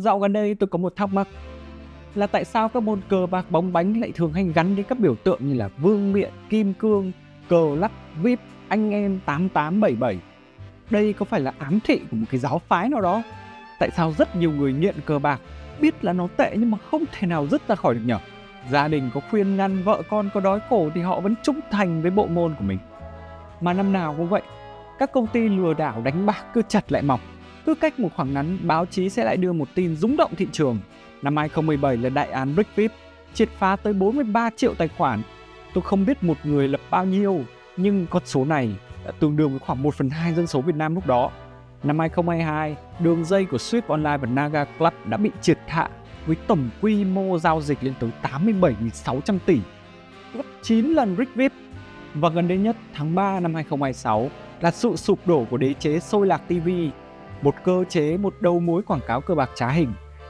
Dạo gần đây tôi có một thắc mắc là tại sao các môn cờ bạc bóng bánh lại thường hay gắn đến các biểu tượng như là vương miện, kim cương, cờ lắc, vip, anh em 8877. Đây có phải là ám thị của một cái giáo phái nào đó? Tại sao rất nhiều người nghiện cờ bạc biết là nó tệ nhưng mà không thể nào dứt ra khỏi được nhỉ? Gia đình có khuyên ngăn vợ con có đói khổ thì họ vẫn trung thành với bộ môn của mình. Mà năm nào cũng vậy, các công ty lừa đảo đánh bạc cứ chặt lại mọc. Cứ cách một khoảng ngắn, báo chí sẽ lại đưa một tin rúng động thị trường. Năm 2017 là đại án Brickvip, triệt phá tới 43 triệu tài khoản. Tôi không biết một người lập bao nhiêu, nhưng con số này đã tương đương với khoảng 1/2 dân số Việt Nam lúc đó. Năm 2022, đường dây của Swift Online và Naga Club đã bị triệt hạ với tổng quy mô giao dịch lên tới 87.600 tỷ, gấp 9 lần Brickvip. Và gần đây nhất, tháng 3 năm 2026 là sự sụp đổ của đế chế Xôi Lạc TV, một cơ chế, một đầu mối quảng cáo cờ bạc trá hình.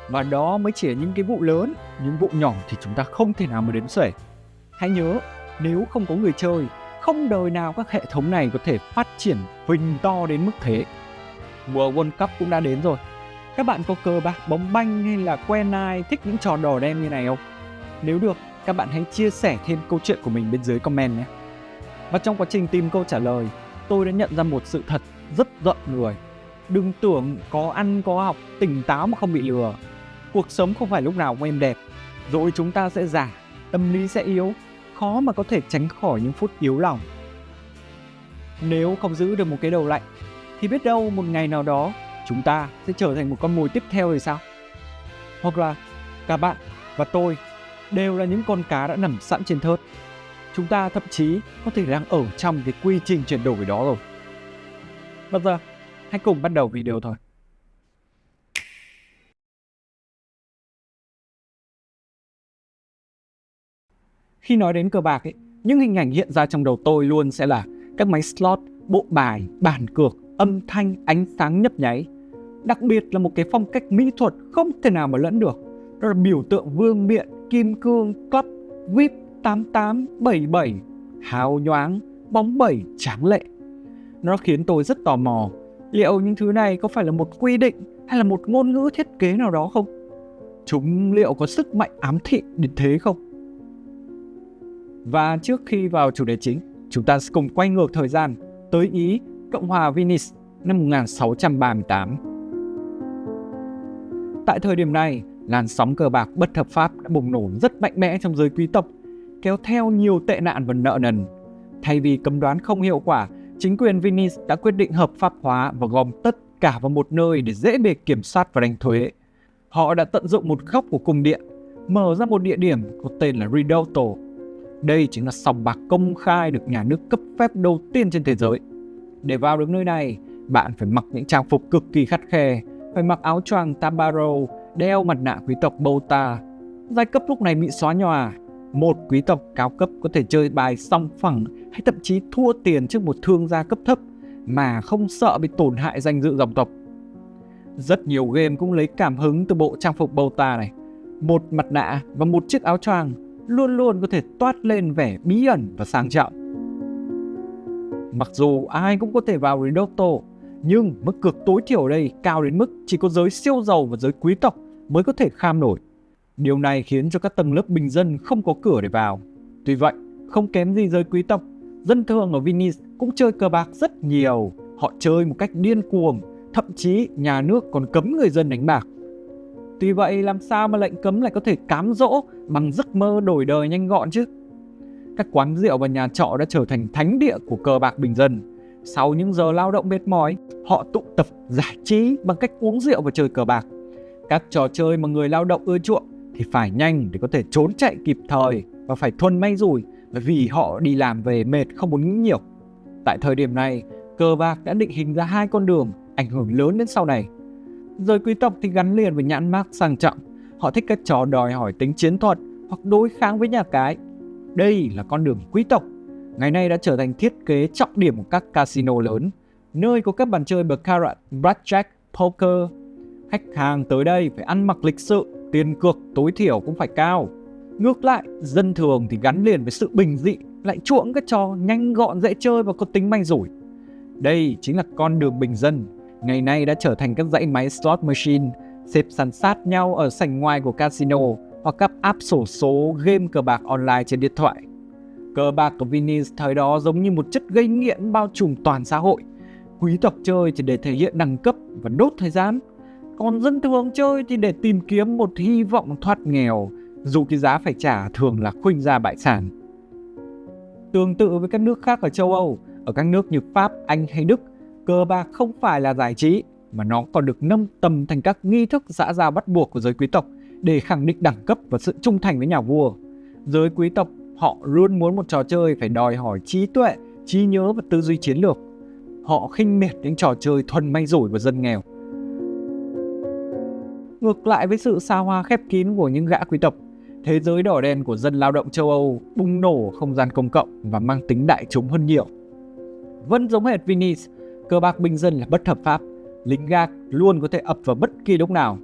Và đó mới chỉ là những cái vụ lớn, những vụ nhỏ thì chúng ta không thể nào mà đếm xuể. Hãy nhớ, nếu không có người chơi, không đời nào các hệ thống này có thể phát triển phình to đến mức thế. Mùa World Cup cũng đã đến rồi. Các bạn có cờ bạc bóng banh hay là quen ai thích những trò đỏ đen như này không? Nếu được, các bạn hãy chia sẻ thêm câu chuyện của mình bên dưới comment nhé. Và trong quá trình tìm câu trả lời, tôi đã nhận ra một sự thật rất giận người. Đừng tưởng có ăn có học, tỉnh táo mà không bị lừa. Cuộc sống không phải lúc nào cũng êm đẹp. Rồi chúng ta sẽ già, tâm lý sẽ yếu, khó mà có thể tránh khỏi những phút yếu lòng. Nếu không giữ được một cái đầu lạnh, thì biết đâu một ngày nào đó chúng ta sẽ trở thành một con mồi tiếp theo thì sao? Hoặc là cả bạn và tôi đều là những con cá đã nằm sẵn trên thớt. Chúng ta thậm chí có thể đang ở trong cái quy trình chuyển đổi đó rồi. Bây giờ, hãy cùng bắt đầu video thôi. Khi nói đến cờ bạc những hình ảnh hiện ra trong đầu tôi luôn sẽ là các máy slot, bộ bài, bàn cược, âm thanh, ánh sáng nhấp nháy. Đặc biệt là một cái phong cách mỹ thuật không thể nào mà lẫn được. Đó là biểu tượng vương miện, kim cương, club, vip, 8877, hào nhoáng, bóng bẩy, tráng lệ. Nó khiến tôi rất tò mò, liệu những thứ này có phải là một quy định hay là một ngôn ngữ thiết kế nào đó không? Chúng liệu có sức mạnh ám thị đến thế không? Và trước khi vào chủ đề chính, chúng ta sẽ cùng quay ngược thời gian tới Ý, Cộng hòa Venice năm 1638. Tại thời điểm này, làn sóng cờ bạc bất hợp pháp đã bùng nổ rất mạnh mẽ trong giới quý tộc, kéo theo nhiều tệ nạn và nợ nần. Thay vì cấm đoán không hiệu quả, chính quyền Venice đã quyết định hợp pháp hóa và gom tất cả vào một nơi để dễ bề kiểm soát và đánh thuế. Họ đã tận dụng một góc của cung điện, mở ra một địa điểm có tên là Ridotto. Đây chính là sòng bạc công khai được nhà nước cấp phép đầu tiên trên thế giới. Để vào được nơi này, bạn phải mặc những trang phục cực kỳ khắt khe, phải mặc áo choàng tabaro, đeo mặt nạ quý tộc Bota. Giai cấp lúc này bị xóa nhòa. Một quý tộc cao cấp có thể chơi bài song phẳng hay thậm chí thua tiền trước một thương gia cấp thấp mà không sợ bị tổn hại danh dự dòng tộc. Rất nhiều game cũng lấy cảm hứng từ bộ trang phục Bota này. Một mặt nạ và một chiếc áo choàng luôn luôn có thể toát lên vẻ bí ẩn và sang trọng. Mặc dù ai cũng có thể vào Ridotto, nhưng mức cược tối thiểu ở đây cao đến mức chỉ có giới siêu giàu và giới quý tộc mới có thể kham nổi. Điều này khiến cho các tầng lớp bình dân không có cửa để vào. Tuy vậy, không kém gì giới quý tộc, dân thường ở Venice cũng chơi cờ bạc rất nhiều. Họ chơi một cách điên cuồng, thậm chí nhà nước còn cấm người dân đánh bạc. Tuy vậy, làm sao mà lệnh cấm lại có thể cám dỗ bằng giấc mơ đổi đời nhanh gọn chứ? Các quán rượu và nhà trọ đã trở thành thánh địa của cờ bạc bình dân. Sau những giờ lao động mệt mỏi, họ tụ tập giải trí bằng cách uống rượu và chơi cờ bạc. Các trò chơi mà người lao động ưa chuộng thì phải nhanh để có thể trốn chạy kịp thời và phải thuần may rủi, bởi vì họ đi làm về mệt không muốn nghĩ nhiều. Tại thời điểm này, cờ bạc đã định hình ra hai con đường ảnh hưởng lớn đến sau này. Giới quý tộc thì gắn liền với nhãn mác sang trọng. Họ thích các trò đòi hỏi tính chiến thuật hoặc đối kháng với nhà cái. Đây là con đường quý tộc, ngày nay đã trở thành thiết kế trọng điểm của các casino lớn, nơi có các bàn chơi baccarat, blackjack, poker. Khách hàng tới đây phải ăn mặc lịch sự, tiền cược tối thiểu cũng phải cao. Ngược lại, dân thường thì gắn liền với sự bình dị, lại chuộng các trò nhanh gọn dễ chơi và có tính may rủi. Đây chính là con đường bình dân, ngày nay đã trở thành các dãy máy slot machine, xếp san sát nhau ở sảnh ngoài của casino hoặc các app xổ số game cờ bạc online trên điện thoại. Cờ bạc của Venice thời đó giống như một chất gây nghiện bao trùm toàn xã hội. Quý tộc chơi thì để thể hiện đẳng cấp và đốt thời gian, còn dân thường chơi thì để tìm kiếm một hy vọng thoát nghèo, dù cái giá phải trả thường là khuynh gia bại sản. Tương tự với các nước khác ở châu Âu, ở các nước như Pháp, Anh hay Đức, cờ bạc không phải là giải trí, mà nó còn được nâng tầm thành các nghi thức xã giao bắt buộc của giới quý tộc để khẳng định đẳng cấp và sự trung thành với nhà vua. Giới quý tộc họ luôn muốn một trò chơi phải đòi hỏi trí tuệ, trí nhớ và tư duy chiến lược. Họ khinh miệt những trò chơi thuần may rủi và dân nghèo. Ngược lại với sự xa hoa khép kín của những gã quý tộc, thế giới đỏ đen của dân lao động châu Âu bùng nổ không gian công cộng và mang tính đại chúng hơn nhiều. Vẫn giống hệt Venice, cờ bạc bình dân là bất hợp pháp, lính gác luôn có thể ập vào bất kỳ lúc nào.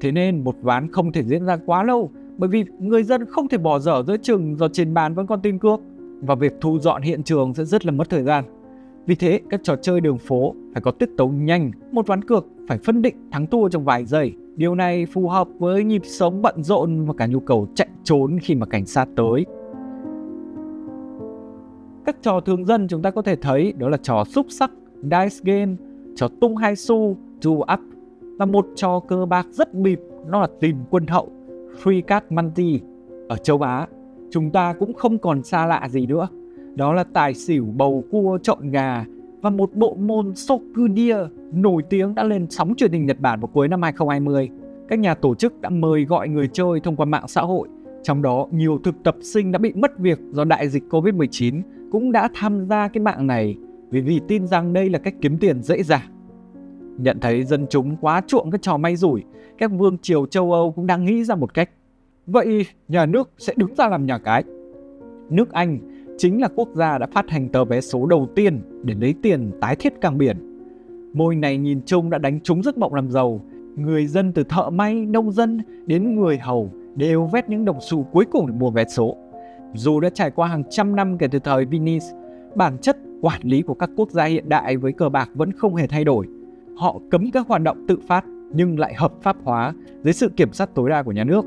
Thế nên một ván không thể diễn ra quá lâu, bởi vì người dân không thể bỏ dở giữa chừng do trên bàn vẫn còn tin cược, và việc thu dọn hiện trường sẽ rất là mất thời gian. Vì thế, các trò chơi đường phố phải có tiết tấu nhanh, một ván cược phải phân định thắng thua trong vài giây. Điều này phù hợp với nhịp sống bận rộn và cả nhu cầu chạy trốn khi mà cảnh sát tới. Các trò thường dân chúng ta có thể thấy đó là trò xúc xắc, dice game, trò tung hai xu, two up, và một trò cơ bạc rất bịp, nó là tìm quân hậu, free card monte. Ở châu Á, chúng ta cũng không còn xa lạ gì nữa. Đó là tài xỉu, bầu cua, trộn gà và một bộ môn Sokudia nổi tiếng đã lên sóng truyền hình Nhật Bản vào cuối năm 2020. Các nhà tổ chức đã mời gọi người chơi thông qua mạng xã hội. Trong đó, nhiều thực tập sinh đã bị mất việc do đại dịch Covid-19 cũng đã tham gia cái mạng này vì tin rằng đây là cách kiếm tiền dễ dàng. Nhận thấy dân chúng quá chuộng các trò may rủi, các vương triều châu Âu cũng đang nghĩ ra một cách. Vậy nhà nước sẽ đứng ra làm nhà cái. Nước Anh chính là quốc gia đã phát hành tờ vé số đầu tiên để lấy tiền tái thiết cảng biển. Mô hình này nhìn chung đã đánh trúng giấc mộng làm giàu. Người dân từ thợ may, nông dân đến người hầu đều vét những đồng xu cuối cùng để mua vé số. Dù đã trải qua hàng trăm năm kể từ thời Venice, bản chất quản lý của các quốc gia hiện đại với cờ bạc vẫn không hề thay đổi. Họ cấm các hoạt động tự phát nhưng lại hợp pháp hóa dưới sự kiểm soát tối đa của nhà nước.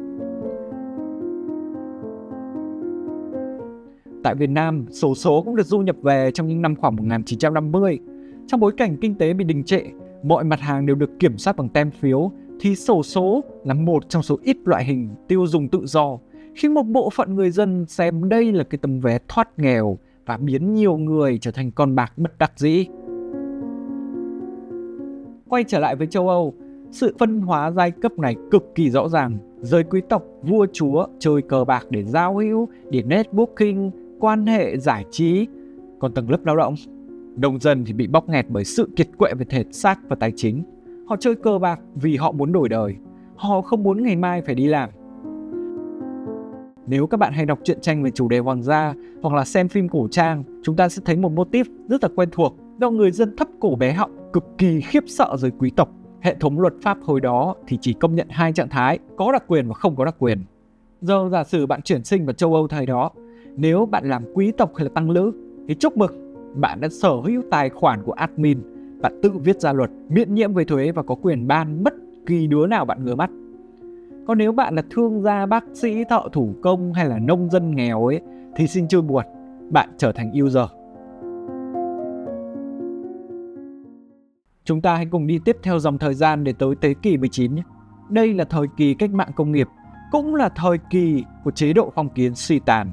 Tại Việt Nam, xổ số cũng được du nhập về trong những năm khoảng 1950. Trong bối cảnh kinh tế bị đình trệ, mọi mặt hàng đều được kiểm soát bằng tem phiếu, thì xổ số là một trong số ít loại hình tiêu dùng tự do, khi một bộ phận người dân xem đây là cái tấm vé thoát nghèo và biến nhiều người trở thành con bạc bất đắc dĩ. Quay trở lại với châu Âu, sự phân hóa giai cấp này cực kỳ rõ ràng. Giới quý tộc, vua chúa chơi cờ bạc để giao hữu, để networking, quan hệ, giải trí. Còn tầng lớp lao động, nông dân thì bị bóc nghẹt bởi sự kiệt quệ về thể xác và tài chính. Họ chơi cờ bạc vì họ muốn đổi đời. Họ không muốn ngày mai phải đi làm. Nếu các bạn hay đọc truyện tranh về chủ đề hoàng gia hoặc là xem phim cổ trang, chúng ta sẽ thấy một mô típ rất là quen thuộc. Do người dân thấp cổ bé họng, cực kỳ khiếp sợ giới quý tộc. Hệ thống luật pháp hồi đó thì chỉ công nhận hai trạng thái, có đặc quyền và không có đặc quyền. Giờ giả sử bạn chuyển sinh vào châu Âu thời đó, nếu bạn làm quý tộc hay là tăng lữ thì chúc mừng, bạn đã sở hữu tài khoản của admin, bạn tự viết ra luật, miễn nhiễm về thuế và có quyền ban bất kỳ đứa nào bạn ngứa mắt. Còn nếu bạn là thương gia, bác sĩ, thợ thủ công hay là nông dân nghèo ấy, thì xin chơi buồn, bạn trở thành user. Chúng ta hãy cùng đi tiếp theo dòng thời gian để tới thế kỷ 19 nhé. Đây là thời kỳ cách mạng công nghiệp, cũng là thời kỳ của chế độ phong kiến suy tàn.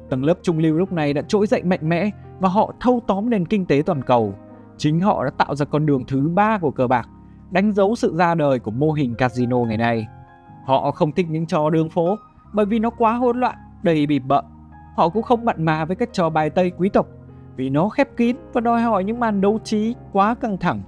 Tầng lớp trung lưu lúc này đã trỗi dậy mạnh mẽ và họ thâu tóm nền kinh tế toàn cầu. Chính họ đã tạo ra con đường thứ ba của cờ bạc, đánh dấu sự ra đời của mô hình casino ngày nay. Họ không thích những trò đường phố bởi vì nó quá hỗn loạn, đầy bịp bợm. Họ cũng không mặn mà với các trò bài tây quý tộc vì nó khép kín và đòi hỏi những màn đấu trí quá căng thẳng.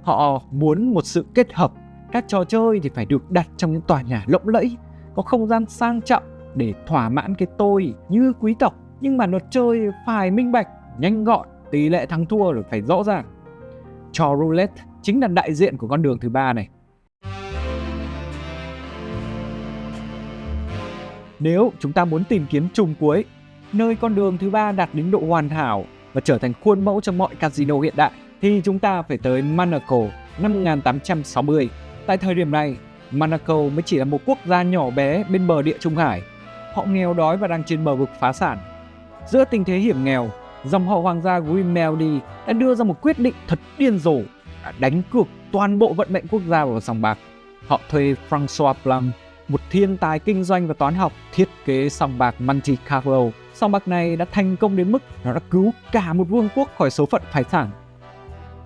Họ muốn một sự kết hợp. Các trò chơi thì phải được đặt trong những tòa nhà lộng lẫy, có không gian sang trọng để thỏa mãn cái tôi như quý tộc. Nhưng mà luật chơi phải minh bạch, nhanh gọn, tỷ lệ thắng thua rồi phải rõ ràng. Trò roulette chính là đại diện của con đường thứ ba này. Nếu chúng ta muốn tìm kiếm chùm cuối, nơi con đường thứ ba đạt đến độ hoàn hảo và trở thành khuôn mẫu cho mọi casino hiện đại, thì chúng ta phải tới Monaco năm 1860. Tại thời điểm này, Monaco mới chỉ là một quốc gia nhỏ bé bên bờ Địa Trung Hải. Họ nghèo đói và đang trên bờ vực phá sản. Giữa tình thế hiểm nghèo, dòng họ hoàng gia Grimaldi đã đưa ra một quyết định thật điên rồ, đã đánh cược toàn bộ vận mệnh quốc gia vào sòng bạc. Họ thuê François Blanc, một thiên tài kinh doanh và toán học, thiết kế sòng bạc Monte Carlo. Sòng bạc này đã thành công đến mức nó đã cứu cả một vương quốc khỏi số phận phá sản.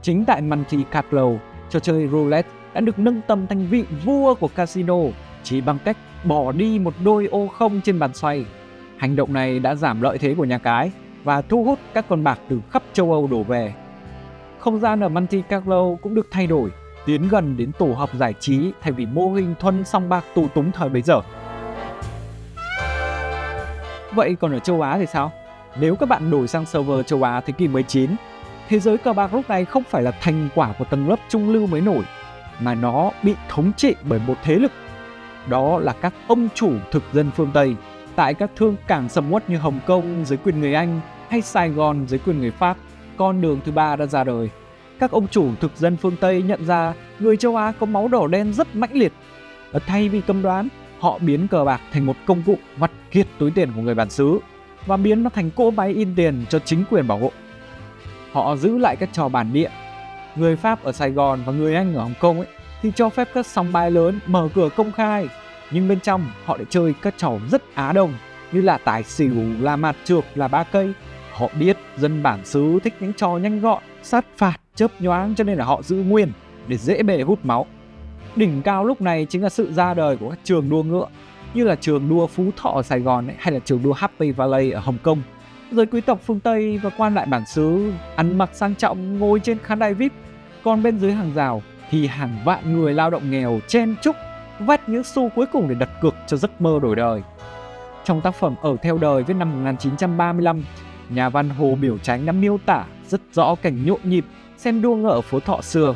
Chính tại Monte Carlo, trò chơi roulette đã được nâng tầm thành vị vua của casino chỉ bằng cách bỏ đi một đôi ô không trên bàn xoay. Hành động này đã giảm lợi thế của nhà cái và thu hút các con bạc từ khắp châu Âu đổ về. Không gian ở Monte Carlo cũng được thay đổi, tiến gần đến tổ hợp giải trí thay vì mô hình thuần sòng bạc tù túng thời bấy giờ. Vậy còn ở châu Á thì sao? Nếu các bạn đổi sang server châu Á thế kỷ 19, thế giới cờ bạc lúc này không phải là thành quả của tầng lớp trung lưu mới nổi, mà nó bị thống trị bởi một thế lực. Đó là các ông chủ thực dân phương Tây. Tại các thương cảng sầm uất như Hồng Kông dưới quyền người Anh hay Sài Gòn dưới quyền người Pháp, con đường thứ ba đã ra đời. Các ông chủ thực dân phương Tây nhận ra người châu Á có máu đỏ đen rất mãnh liệt. Thay vì cấm đoán, họ biến cờ bạc thành một công cụ vắt kiệt túi tiền của người bản xứ và biến nó thành cỗ máy in tiền cho chính quyền bảo hộ. Họ giữ lại các trò bản địa. Người Pháp ở Sài Gòn và người Anh ở Hồng Kông thì cho phép các sòng bài lớn mở cửa công khai, nhưng bên trong họ lại chơi các trò rất Á Đông như là tài xỉu, là mặt trược, là ba cây. Họ biết dân bản xứ thích những trò nhanh gọn, sát phạt, chớp nhoáng, cho nên là họ giữ nguyên để dễ bề hút máu. Đỉnh cao lúc này chính là sự ra đời của các trường đua ngựa như là trường đua Phú Thọ ở Sài Gòn hay là trường đua Happy Valley ở Hồng Kông. Giới quý tộc phương Tây và quan lại bản xứ ăn mặc sang trọng ngồi trên khán đài VIP, còn bên dưới hàng rào thì hàng vạn người lao động nghèo chen chúc vắt những xu cuối cùng để đặt cược cho giấc mơ đổi đời. Trong tác phẩm Ở Theo Đời viết năm 1935, nhà văn Hồ Biểu Chánh đã miêu tả rất rõ cảnh nhộn nhịp xem đua ngựa ở phố Thọ xưa.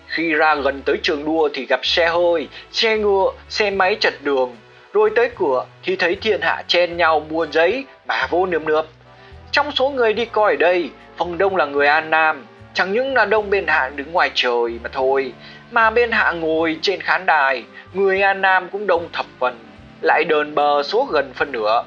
Khi ra gần tới trường đua thì gặp xe hơi, xe ngựa, xe máy chật đường. Rồi tới cửa thì thấy thiên hạ chen nhau mua giấy mà vô nườm nượp. Trong số người đi coi ở đây, phần đông là người An Nam. Chẳng những là đông bên hạ đứng ngoài trời mà thôi, mà bên hạ ngồi trên khán đài, người An Nam cũng đông thập phần, lại đờn bờ số gần phân nửa.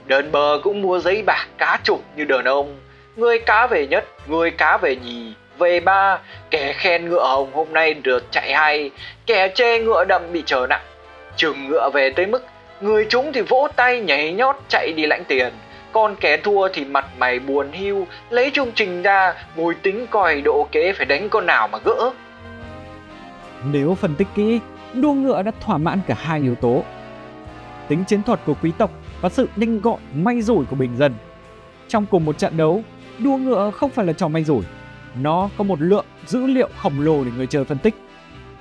Đờn bờ cũng mua giấy bạc cá chục như đờn ông, người cá về nhất, người cá về nhì, về ba, kẻ khen ngựa hồng hôm nay được chạy hay, kẻ chê ngựa đậm bị trở nặng. Chừng ngựa về tới mức người chúng thì vỗ tay nhảy nhót chạy đi lãnh tiền, còn kẻ thua thì mặt mày buồn hiu lấy chương trình ra ngồi tính coi độ kế phải đánh con nào mà gỡ. Nếu phân tích kỹ, đua ngựa đã thỏa mãn cả hai yếu tố: tính chiến thuật của quý tộc và sự nhanh gọn may rủi của bình dân. Trong cùng một trận đấu, đua ngựa không phải là trò may rủi, nó có một lượng dữ liệu khổng lồ để người chơi phân tích.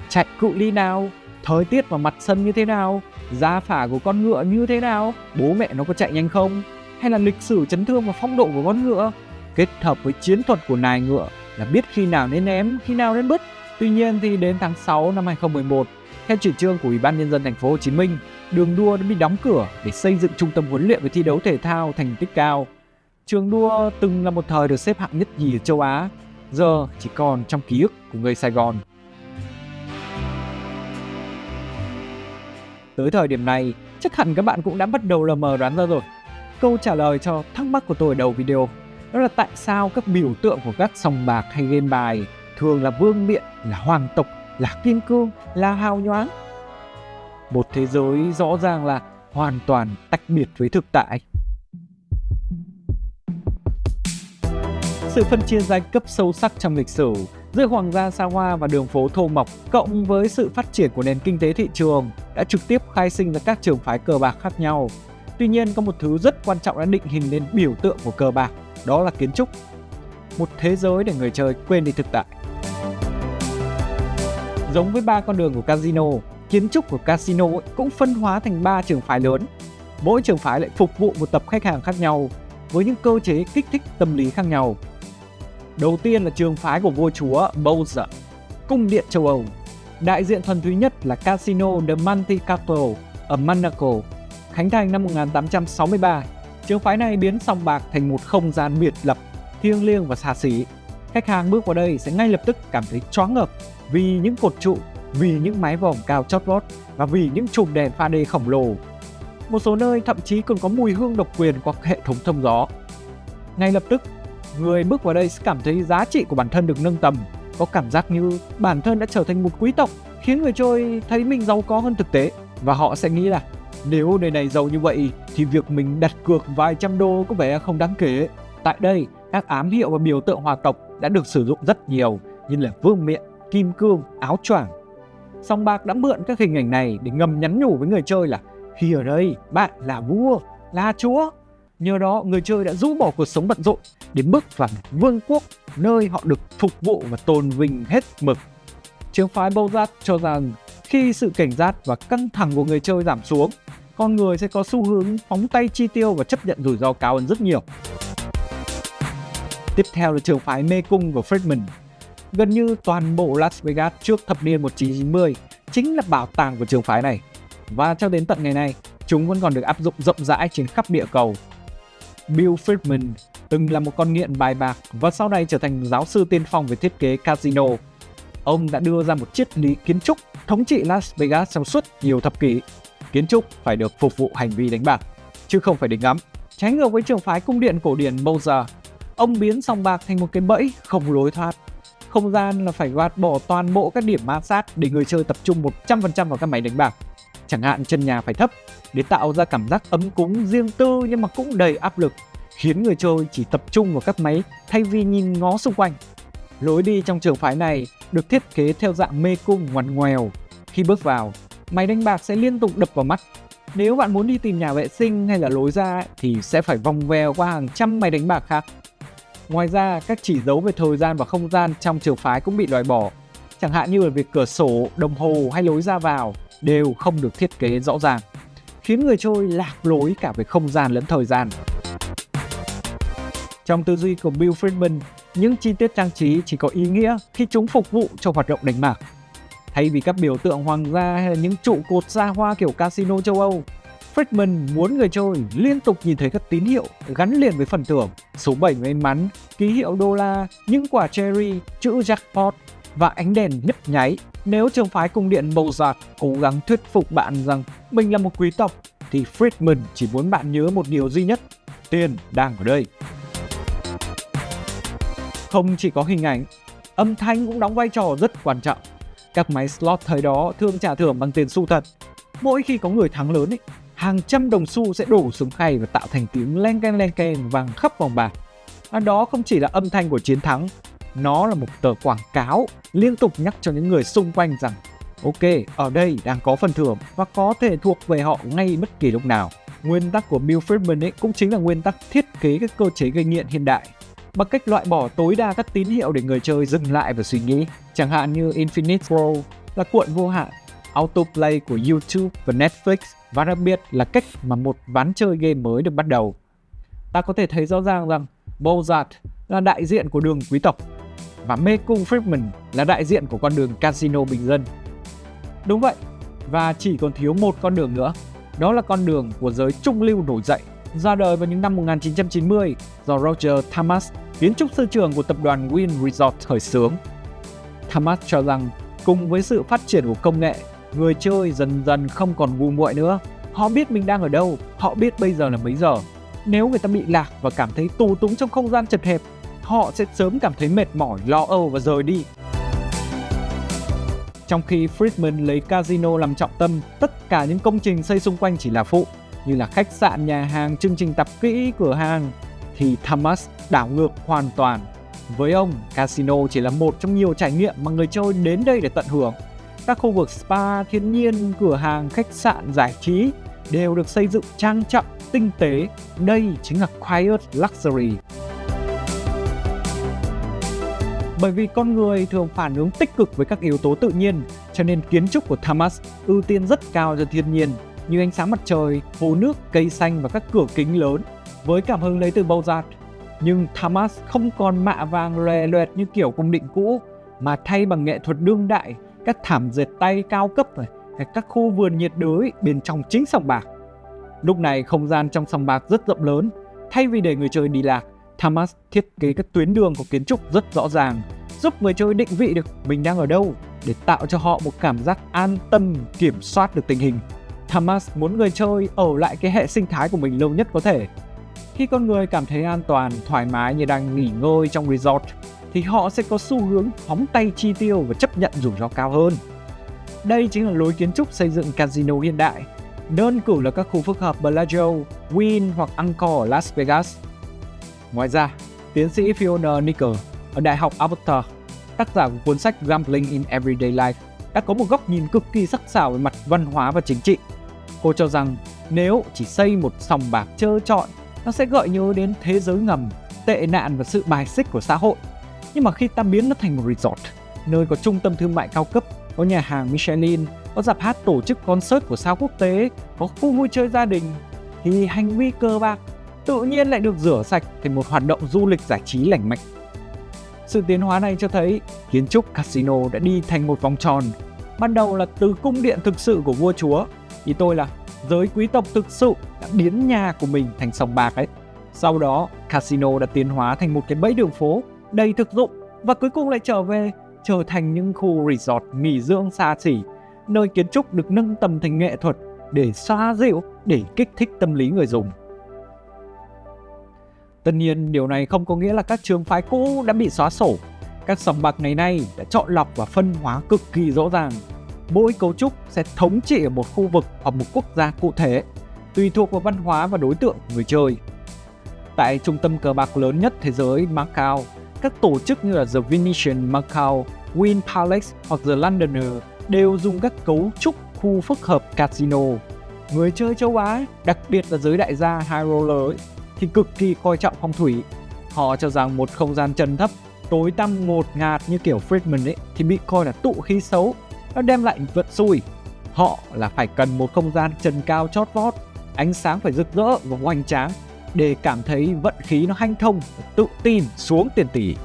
Chạy cự ly nào, thời tiết và mặt sân như thế nào, gia phả của con ngựa như thế nào, bố mẹ nó có chạy nhanh không, hay là lịch sử chấn thương và phong độ của con ngựa, kết hợp với chiến thuật của nài ngựa là biết khi nào nên ném, khi nào nên bứt. Tuy nhiên thì đến tháng 6 năm 2011, theo chỉ trương của Ủy ban Nhân dân thành phố Hồ Chí Minh, đường đua đã bị đóng cửa để xây dựng trung tâm huấn luyện và thi đấu thể thao thành tích cao. Trường đua từng là một thời được xếp hạng nhất nhì ở châu Á, giờ chỉ còn trong ký ức của người Sài Gòn. Tới thời điểm này, chắc hẳn các bạn cũng đã bắt đầu lờ mờ đoán ra rồi. Câu trả lời cho thắc mắc của tôi ở đầu video đó là tại sao các biểu tượng của các sòng bạc hay game bài thường là vương miện, là hoàng tộc, là kim cương, là hào nhoáng. Một thế giới rõ ràng là hoàn toàn tách biệt với thực tại. Sự phân chia giai cấp sâu sắc trong lịch sử giữa hoàng gia xa hoa và đường phố thô mộc cộng với sự phát triển của nền kinh tế thị trường đã trực tiếp khai sinh ra các trường phái cờ bạc khác nhau. Tuy nhiên có một thứ rất quan trọng đã định hình nên biểu tượng của cờ bạc, đó là kiến trúc. Một thế giới để người chơi quên đi thực tại. Giống với 3 con đường của casino, kiến trúc của casino cũng phân hóa thành 3 trường phái lớn. Mỗi trường phái lại phục vụ một tập khách hàng khác nhau với những cơ chế kích thích tâm lý khác nhau. Đầu tiên là trường phái của vua chúa Bowser, cung điện châu Âu. Đại diện thuần túy nhất là Casino de Monte Carlo ở Monaco, khánh thành năm 1863. Trường phái này biến sòng bạc thành một không gian biệt lập, thiêng liêng và xa xỉ. Khách hàng bước vào đây sẽ ngay lập tức cảm thấy choáng ngợp vì những cột trụ, vì những mái vòm cao chót vót và vì những chùm đèn pha lê khổng lồ. Một số nơi thậm chí còn có mùi hương độc quyền qua hệ thống thông gió. Ngay lập tức, người bước vào đây sẽ cảm thấy giá trị của bản thân được nâng tầm, có cảm giác như bản thân đã trở thành một quý tộc, khiến người chơi thấy mình giàu có hơn thực tế. Và họ sẽ nghĩ là nếu nơi này giàu như vậy thì việc mình đặt cược vài trăm đô có vẻ không đáng kể. Tại đây, các ám hiệu và biểu tượng hoàng tộc đã được sử dụng rất nhiều, như là vương miện, kim cương, áo choàng. Sòng bạc đã mượn các hình ảnh này để ngầm nhắn nhủ với người chơi là khi ở đây, bạn là vua, là chúa. Nhờ đó, người chơi đã rũ bỏ cuộc sống bận rộn để bước vào vương quốc, nơi họ được phục vụ và tôn vinh hết mực. Trường phái Bozat cho rằng khi sự cảnh giác và căng thẳng của người chơi giảm xuống, con người sẽ có xu hướng phóng tay chi tiêu và chấp nhận rủi ro cao hơn rất nhiều. Tiếp theo là trường phái mê cung của Friedman. Gần như toàn bộ Las Vegas trước thập niên 1990 chính là bảo tàng của trường phái này. Và cho đến tận ngày nay, chúng vẫn còn được áp dụng rộng rãi trên khắp địa cầu. Bill Friedman từng là một con nghiện bài bạc và sau này trở thành giáo sư tiên phong về thiết kế casino. Ông đã đưa ra một triết lý kiến trúc thống trị Las Vegas trong suốt nhiều thập kỷ. Kiến trúc phải được phục vụ hành vi đánh bạc, chứ không phải để ngắm. Trái ngược với trường phái cung điện cổ điển Bozar, ông biến sòng bạc thành một cái bẫy không lối thoát. Không gian là phải gạt bỏ toàn bộ các điểm ma sát để người chơi tập trung 100% vào các máy đánh bạc. Chẳng hạn chân nhà phải thấp để tạo ra cảm giác ấm cúng riêng tư nhưng mà cũng đầy áp lực, khiến người chơi chỉ tập trung vào các máy thay vì nhìn ngó xung quanh. Lối đi trong trường phái này được thiết kế theo dạng mê cung ngoằn ngoèo. Khi bước vào, máy đánh bạc sẽ liên tục đập vào mắt. Nếu bạn muốn đi tìm nhà vệ sinh hay là lối ra thì sẽ phải vòng vèo qua hàng trăm máy đánh bạc khác. Ngoài ra, các chỉ dấu về thời gian và không gian trong trường phái cũng bị loại bỏ. Chẳng hạn như là việc cửa sổ, đồng hồ hay lối ra vào đều không được thiết kế rõ ràng, khiến người chơi lạc lối cả về không gian lẫn thời gian. Trong tư duy của Bill Friedman, những chi tiết trang trí chỉ có ý nghĩa khi chúng phục vụ cho hoạt động đánh bạc. Thay vì các biểu tượng hoàng gia hay là những trụ cột xa hoa kiểu casino châu Âu, Friedman muốn người chơi liên tục nhìn thấy các tín hiệu gắn liền với phần thưởng, số 7 may mắn, ký hiệu đô la, những quả cherry, chữ jackpot và ánh đèn nhấp nháy. Nếu trường phái cung điện Bozart cố gắng thuyết phục bạn rằng mình là một quý tộc, thì Friedman chỉ muốn bạn nhớ một điều duy nhất: tiền đang ở đây. Không chỉ có hình ảnh, âm thanh cũng đóng vai trò rất quan trọng. Các máy slot thời đó thường trả thưởng bằng tiền xu thật. Mỗi khi có người thắng lớn, hàng trăm đồng xu sẽ đổ xuống khay và tạo thành tiếng len keng vang khắp vòng bạc. Đó không chỉ là âm thanh của chiến thắng, nó là một tờ quảng cáo liên tục nhắc cho những người xung quanh rằng ok, ở đây đang có phần thưởng và có thể thuộc về họ ngay bất kỳ lúc nào. Nguyên tắc của Bill Friedman cũng chính là nguyên tắc thiết kế các cơ chế gây nghiện hiện đại, bằng cách loại bỏ tối đa các tín hiệu để người chơi dừng lại và suy nghĩ. Chẳng hạn như Infinite Scroll là cuộn vô hạn, autoplay của YouTube và Netflix, và đặc biệt là cách mà một ván chơi game mới được bắt đầu. Ta có thể thấy rõ ràng rằng Bozart là đại diện của đường quý tộc và mê cung Friedman là đại diện của con đường casino bình dân. Đúng vậy, và chỉ còn thiếu một con đường nữa, đó là con đường của giới trung lưu nổi dậy, ra đời vào những năm 1990 do Roger Thomas, kiến trúc sư trưởng của tập đoàn Wynn Resort khởi xướng. Thomas cho rằng cùng với sự phát triển của công nghệ, người chơi dần dần không còn ngu muội nữa. Họ biết mình đang ở đâu, họ biết bây giờ là mấy giờ. Nếu người ta bị lạc và cảm thấy tù túng trong không gian chật hẹp, họ sẽ sớm cảm thấy mệt mỏi, lo âu và rời đi. Trong khi Friedman lấy casino làm trọng tâm, tất cả những công trình xây xung quanh chỉ là phụ, như là khách sạn, nhà hàng, chương trình tập kỹ, cửa hàng, thì Thomas đảo ngược hoàn toàn. Với ông, casino chỉ là một trong nhiều trải nghiệm mà người chơi đến đây để tận hưởng. Các khu vực spa, thiên nhiên, cửa hàng, khách sạn, giải trí đều được xây dựng trang trọng, tinh tế. Đây chính là Quiet Luxury. Bởi vì con người thường phản ứng tích cực với các yếu tố tự nhiên, cho nên kiến trúc của Thomas ưu tiên rất cao cho thiên nhiên, như ánh sáng mặt trời, hồ nước, cây xanh và các cửa kính lớn, với cảm hứng lấy từ Bozart. Nhưng Thomas không còn mạ vàng lòe loẹt như kiểu cung điện cũ, mà thay bằng nghệ thuật đương đại, các thảm dệt tay cao cấp hay các khu vườn nhiệt đới bên trong chính sòng bạc. Lúc này không gian trong sòng bạc rất rộng lớn. Thay vì để người chơi đi lạc, Thomas thiết kế các tuyến đường của kiến trúc rất rõ ràng, giúp người chơi định vị được mình đang ở đâu. để tạo cho họ một cảm giác an tâm kiểm soát được tình hình. Thomas muốn người chơi ở lại cái hệ sinh thái của mình lâu nhất có thể. Khi con người cảm thấy an toàn, thoải mái như đang nghỉ ngơi trong resort, thì họ sẽ có xu hướng phóng tay chi tiêu và chấp nhận rủi ro cao hơn. Đây chính là lối kiến trúc xây dựng casino hiện đại, đơn cử là các khu phức hợp Bellagio, Wynn hoặc Encore ở Las Vegas. Ngoài ra, tiến sĩ Fiona Nickel ở Đại học Alberta, tác giả của cuốn sách Gambling in Everyday Life, đã có một góc nhìn cực kỳ sắc sảo về mặt văn hóa và chính trị. Cô cho rằng nếu chỉ xây một sòng bạc trơ trọi, nó sẽ gợi nhớ đến thế giới ngầm, tệ nạn và sự bài xích của xã hội. Nhưng mà khi ta biến nó thành một resort, nơi có trung tâm thương mại cao cấp, có nhà hàng Michelin, có rạp hát tổ chức concert của sao quốc tế, có khu vui chơi gia đình, thì hành vi cờ bạc tự nhiên lại được rửa sạch thành một hoạt động du lịch giải trí lành mạnh. Sự tiến hóa này cho thấy kiến trúc casino đã đi thành một vòng tròn. Ban đầu là từ cung điện thực sự của vua chúa, ý tôi là giới quý tộc thực sự đã biến nhà của mình thành sòng bạc ấy. Sau đó, casino đã tiến hóa thành một cái bẫy đường phố đầy thực dụng và cuối cùng lại trở thành những khu resort nghỉ dưỡng xa xỉ, nơi kiến trúc được nâng tầm thành nghệ thuật để xoa dịu, để kích thích tâm lý người dùng. Tất nhiên, điều này không có nghĩa là các trường phái cũ đã bị xóa sổ. Các sòng bạc ngày nay đã chọn lọc và phân hóa cực kỳ rõ ràng. Mỗi cấu trúc sẽ thống trị ở một khu vực hoặc một quốc gia cụ thể, tùy thuộc vào văn hóa và đối tượng người chơi. Tại trung tâm cờ bạc lớn nhất thế giới Macau, các tổ chức như là The Venetian Macau, Wynn Palace hoặc The Londoner đều dùng các cấu trúc khu phức hợp casino. Người chơi châu Á, đặc biệt là giới đại gia high roller thì cực kỳ coi trọng phong thủy. Họ cho rằng một không gian trần thấp, tối tăm ngột ngạt như kiểu Friedman thì bị coi là tụ khí xấu, nó đem lại vận xui. Họ là phải cần một không gian trần cao chót vót, ánh sáng phải rực rỡ và hoành tráng để cảm thấy vận khí nó hanh thông, tự tin xuống tiền tỷ.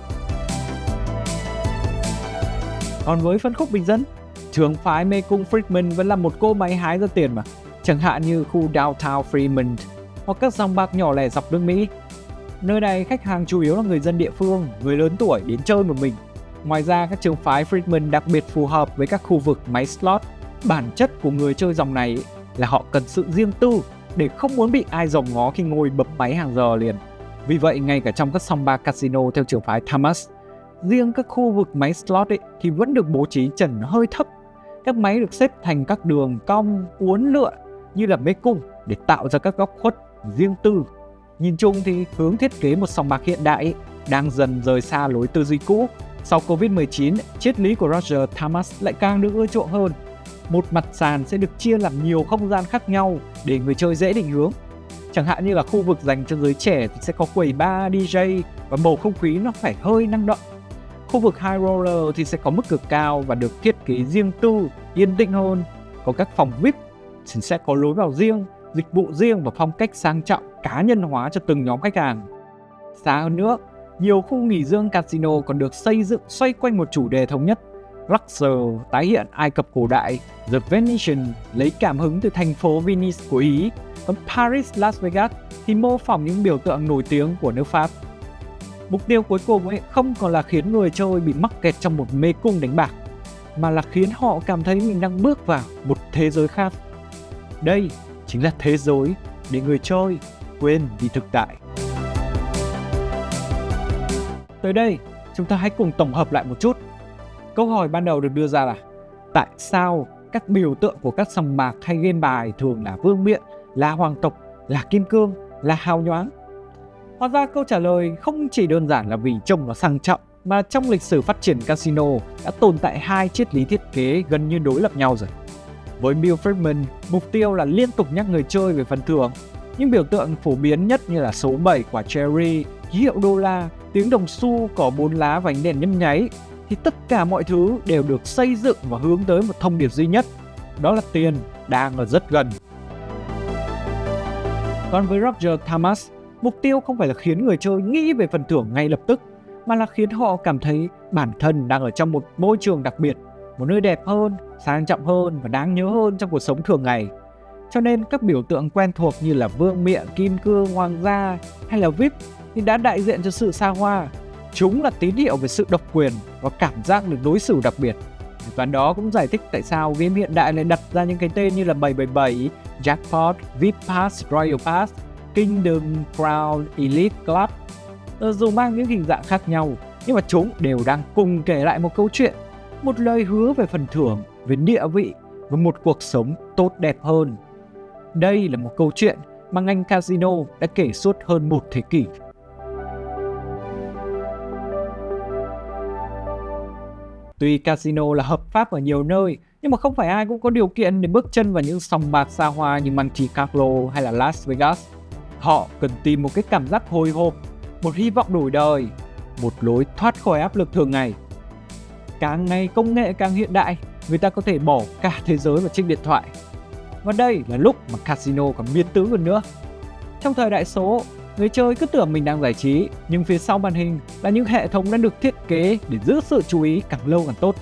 Còn với phân khúc bình dân, trường phái mê cung Friedman vẫn là một cỗ máy hái ra tiền mà. Chẳng hạn như khu Downtown Fremont hoặc các sòng bạc nhỏ lẻ dọc nước Mỹ. Nơi này khách hàng chủ yếu là người dân địa phương, người lớn tuổi đến chơi một mình. Ngoài ra, các trường phái Friedman đặc biệt phù hợp với các khu vực máy slot. Bản chất của người chơi dòng này là họ cần sự riêng tư để không muốn bị ai dòm ngó khi ngồi bấm máy hàng giờ liền. Vì vậy, ngay cả trong các sòng bạc casino theo trường phái Thomas, riêng các khu vực máy slot thì vẫn được bố trí trần hơi thấp. Các máy được xếp thành các đường cong, uốn lượn như là mê cung để tạo ra các góc khuất riêng tư. Nhìn chung thì hướng thiết kế một sòng bạc hiện đại đang dần rời xa lối tư duy cũ. Sau Covid-19, triết lý của Roger Thomas lại càng được ưa chuộng hơn. Một mặt sàn sẽ được chia làm nhiều không gian khác nhau để người chơi dễ định hướng. Chẳng hạn như là khu vực dành cho giới trẻ thì sẽ có quầy bar, DJ và bầu không khí nó phải hơi năng động. Khu vực high roller thì sẽ có mức cực cao và được thiết kế riêng tư, yên tĩnh hơn. Có các phòng VIP thì sẽ có lối vào riêng, dịch vụ riêng và phong cách sang trọng, cá nhân hóa cho từng nhóm khách hàng. Xa hơn nữa, nhiều khu nghỉ dưỡng casino còn được xây dựng xoay quanh một chủ đề thống nhất. Luxor tái hiện Ai Cập cổ đại, The Venetian lấy cảm hứng từ thành phố Venice của Ý, còn Paris, Las Vegas thì mô phỏng những biểu tượng nổi tiếng của nước Pháp. Mục tiêu cuối cùng không còn là khiến người chơi bị mắc kẹt trong một mê cung đánh bạc, mà là khiến họ cảm thấy mình đang bước vào một thế giới khác. Đây chính là thế giới để người chơi quên đi thực tại. Tới đây, chúng ta hãy cùng tổng hợp lại một chút. Câu hỏi ban đầu được đưa ra là tại sao các biểu tượng của các sòng bạc hay game bài thường là vương miện, là hoàng tộc, là kim cương, là hào nhoáng? Hóa ra câu trả lời không chỉ đơn giản là vì trông nó sang trọng, mà trong lịch sử phát triển casino đã tồn tại hai triết lý thiết kế gần như đối lập nhau rồi. Với Bill Friedman, mục tiêu là liên tục nhắc người chơi về phần thưởng. Những biểu tượng phổ biến nhất như là số 7 quả cherry, ký hiệu đô la, tiếng đồng xu, cỏ 4 lá và ánh đèn nhấp nháy, thì tất cả mọi thứ đều được xây dựng và hướng tới một thông điệp duy nhất, đó là tiền đang ở rất gần. Còn với Roger Thomas, mục tiêu không phải là khiến người chơi nghĩ về phần thưởng ngay lập tức, mà là khiến họ cảm thấy bản thân đang ở trong một môi trường đặc biệt, một nơi đẹp hơn, sang trọng hơn và đáng nhớ hơn trong cuộc sống thường ngày. Cho nên các biểu tượng quen thuộc như là vương miện, kim cương, hoàng gia hay là VIP thì đã đại diện cho sự xa hoa. Chúng là tín hiệu về sự độc quyền và cảm giác được đối xử đặc biệt. Và đó cũng giải thích tại sao game hiện đại lại đặt ra những cái tên như là 777, Jackpot, VIP Pass, Royal Pass, Kingdom, Crown, Elite Club. Dù mang những hình dạng khác nhau, nhưng mà chúng đều đang cùng kể lại một câu chuyện, một lời hứa về phần thưởng, về địa vị và một cuộc sống tốt đẹp hơn. Đây là một câu chuyện mà ngành casino đã kể suốt hơn một thế kỷ. Tuy casino là hợp pháp ở nhiều nơi, nhưng mà không phải ai cũng có điều kiện để bước chân vào những sòng bạc xa hoa như Monte Carlo hay là Las Vegas. Họ cần tìm một cái cảm giác hồi hộp, một hy vọng đổi đời, một lối thoát khỏi áp lực thường ngày. Càng ngày công nghệ càng hiện đại, người ta có thể bỏ cả thế giới vào chiếc điện thoại. Và đây là lúc mà casino còn biến tướng hơn nữa. Trong thời đại số, người chơi cứ tưởng mình đang giải trí, nhưng phía sau màn hình là những hệ thống đã được thiết kế để giữ sự chú ý càng lâu càng tốt.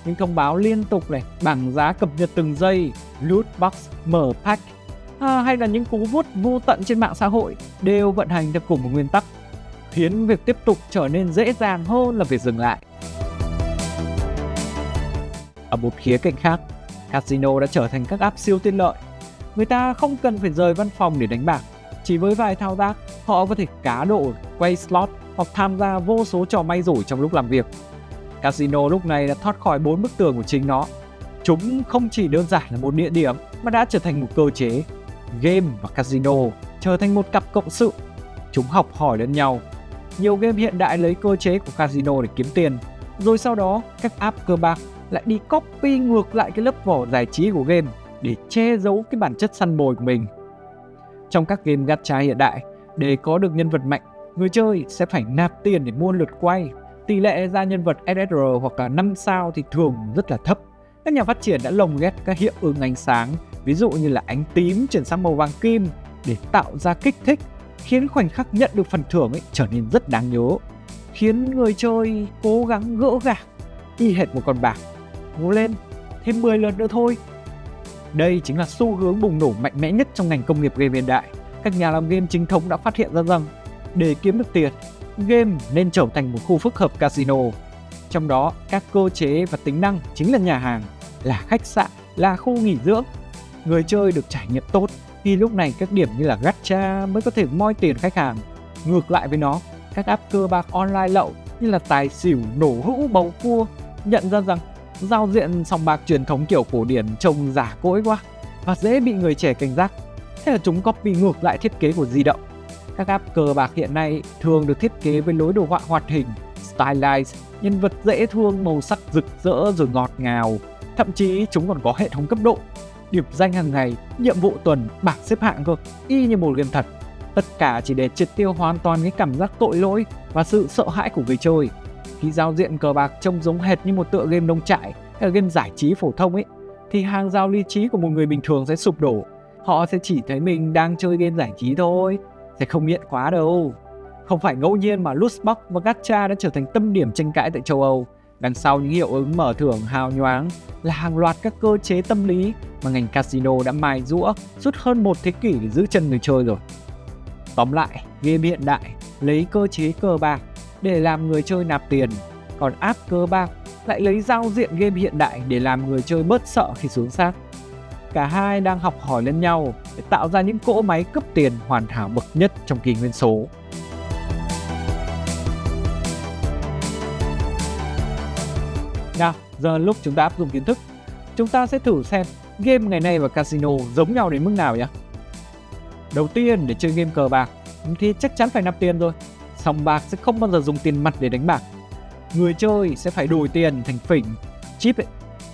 Những thông báo liên tục này, bảng giá cập nhật từng giây, loot box, mở pack, hay là những cú vuốt vô tận trên mạng xã hội đều vận hành theo cùng một nguyên tắc, khiến việc tiếp tục trở nên dễ dàng hơn là việc dừng lại. Ở một khía cạnh khác, casino đã trở thành các app siêu tiện lợi. Người ta không cần phải rời văn phòng để đánh bạc. Chỉ với vài thao tác, họ có thể cá độ, quay slot hoặc tham gia vô số trò may rủi trong lúc làm việc. Casino lúc này đã thoát khỏi 4 bức tường của chính nó. Chúng không chỉ đơn giản là một địa điểm mà đã trở thành một cơ chế. Game và casino trở thành một cặp cộng sự. Chúng học hỏi lẫn nhau. Nhiều game hiện đại lấy cơ chế của casino để kiếm tiền, rồi sau đó các app cờ bạc lại đi copy ngược lại cái lớp vỏ giải trí của game để che giấu cái bản chất săn mồi của mình. Trong các game gacha hiện đại, để có được nhân vật mạnh, người chơi sẽ phải nạp tiền để mua lượt quay. Tỷ lệ ra nhân vật SSR hoặc là 5 sao thì thường rất là thấp. Các nhà phát triển đã lồng ghép các hiệu ứng ánh sáng, ví dụ như là ánh tím chuyển sang màu vàng kim để tạo ra kích thích, khiến khoảnh khắc nhận được phần thưởng trở nên rất đáng nhớ, khiến người chơi cố gắng gỡ gạc y hệt một con bạc. Cố lên, thêm 10 lượt nữa thôi. Đây chính là xu hướng bùng nổ mạnh mẽ nhất trong ngành công nghiệp game hiện đại. Các nhà làm game chính thống đã phát hiện ra rằng để kiếm được tiền, game nên trở thành một khu phức hợp casino. Trong đó, các cơ chế và tính năng chính là nhà hàng, là khách sạn, là khu nghỉ dưỡng. Người chơi được trải nghiệm tốt thì lúc này các điểm như là gacha mới có thể moi tiền khách hàng. Ngược lại với nó, các app cờ bạc online lậu như là tài xỉu, nổ hũ, bầu cua nhận ra rằng giao diện sòng bạc truyền thống kiểu cổ điển trông giả cỗi quá và dễ bị người trẻ cảnh giác. Thế là chúng copy ngược lại thiết kế của di động. Các app cờ bạc hiện nay thường được thiết kế với lối đồ họa hoạt hình, stylized, nhân vật dễ thương, màu sắc rực rỡ rồi ngọt ngào. Thậm chí chúng còn có hệ thống cấp độ, điểm danh hàng ngày, nhiệm vụ tuần, bảng xếp hạng cơ, y như một game thật. Tất cả chỉ để triệt tiêu hoàn toàn cái cảm giác tội lỗi và sự sợ hãi của người chơi. Khi giao diện cờ bạc trông giống hệt như một tựa game nông trại hay là game giải trí phổ thông thì hàng rào lý trí của một người bình thường sẽ sụp đổ. Họ sẽ chỉ thấy mình đang chơi game giải trí thôi, sẽ không nghiện quá đâu. Không phải ngẫu nhiên mà lootbox và gacha đã trở thành tâm điểm tranh cãi tại châu Âu. Đằng sau những hiệu ứng mở thưởng hào nhoáng là hàng loạt các cơ chế tâm lý mà ngành casino đã mài giũa suốt hơn một thế kỷ để giữ chân người chơi rồi. Tóm lại, game hiện đại lấy cơ chế cờ bạc để làm người chơi nạp tiền, còn app cờ bạc lại lấy giao diện game hiện đại để làm người chơi bớt sợ khi xuống xác. Cả hai đang học hỏi lẫn nhau để tạo ra những cỗ máy cướp tiền hoàn hảo bậc nhất trong kỷ nguyên số. Nào, giờ lúc chúng ta áp dụng kiến thức, chúng ta sẽ thử xem game ngày nay và casino giống nhau đến mức nào nhé. Đầu tiên, để chơi game cờ bạc thì chắc chắn phải nạp tiền rồi. Sòng bạc sẽ không bao giờ dùng tiền mặt để đánh bạc. Người chơi sẽ phải đổi tiền thành phỉnh, chip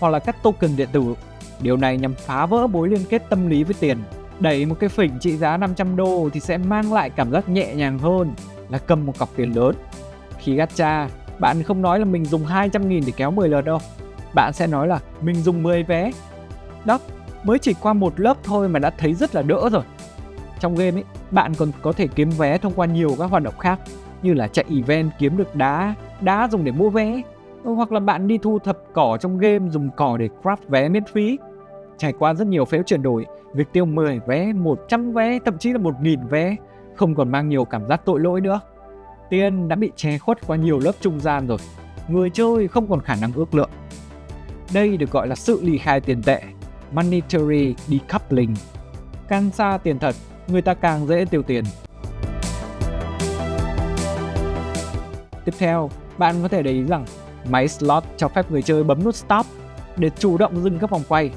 hoặc là các token điện tử. Điều này nhằm phá vỡ mối liên kết tâm lý với tiền. Đẩy một cái phỉnh trị giá 500 đô thì sẽ mang lại cảm giác nhẹ nhàng hơn là cầm một cọc tiền lớn. Khi gacha, bạn không nói là mình dùng 200.000 để kéo 10 lượt đâu. Bạn sẽ nói là mình dùng 10 vé. Đó, mới chỉ qua một lớp thôi mà đã thấy rất là đỡ rồi. Trong game bạn còn có thể kiếm vé thông qua nhiều các hoạt động khác, như là chạy event kiếm được đá dùng để mua vé, hoặc là bạn đi thu thập cỏ trong game dùng cỏ để craft vé miễn phí. Trải qua rất nhiều phễu chuyển đổi, việc tiêu 10 vé, 100 vé, thậm chí là 1.000 vé không còn mang nhiều cảm giác tội lỗi nữa. Tiền đã bị che khuất qua nhiều lớp trung gian rồi, người chơi không còn khả năng ước lượng. Đây được gọi là sự ly khai tiền tệ, monetary decoupling. Càng xa tiền thật, người ta càng dễ tiêu tiền. Tiếp theo, bạn có thể để ý rằng máy slot cho phép người chơi bấm nút Stop để chủ động dừng các vòng quay.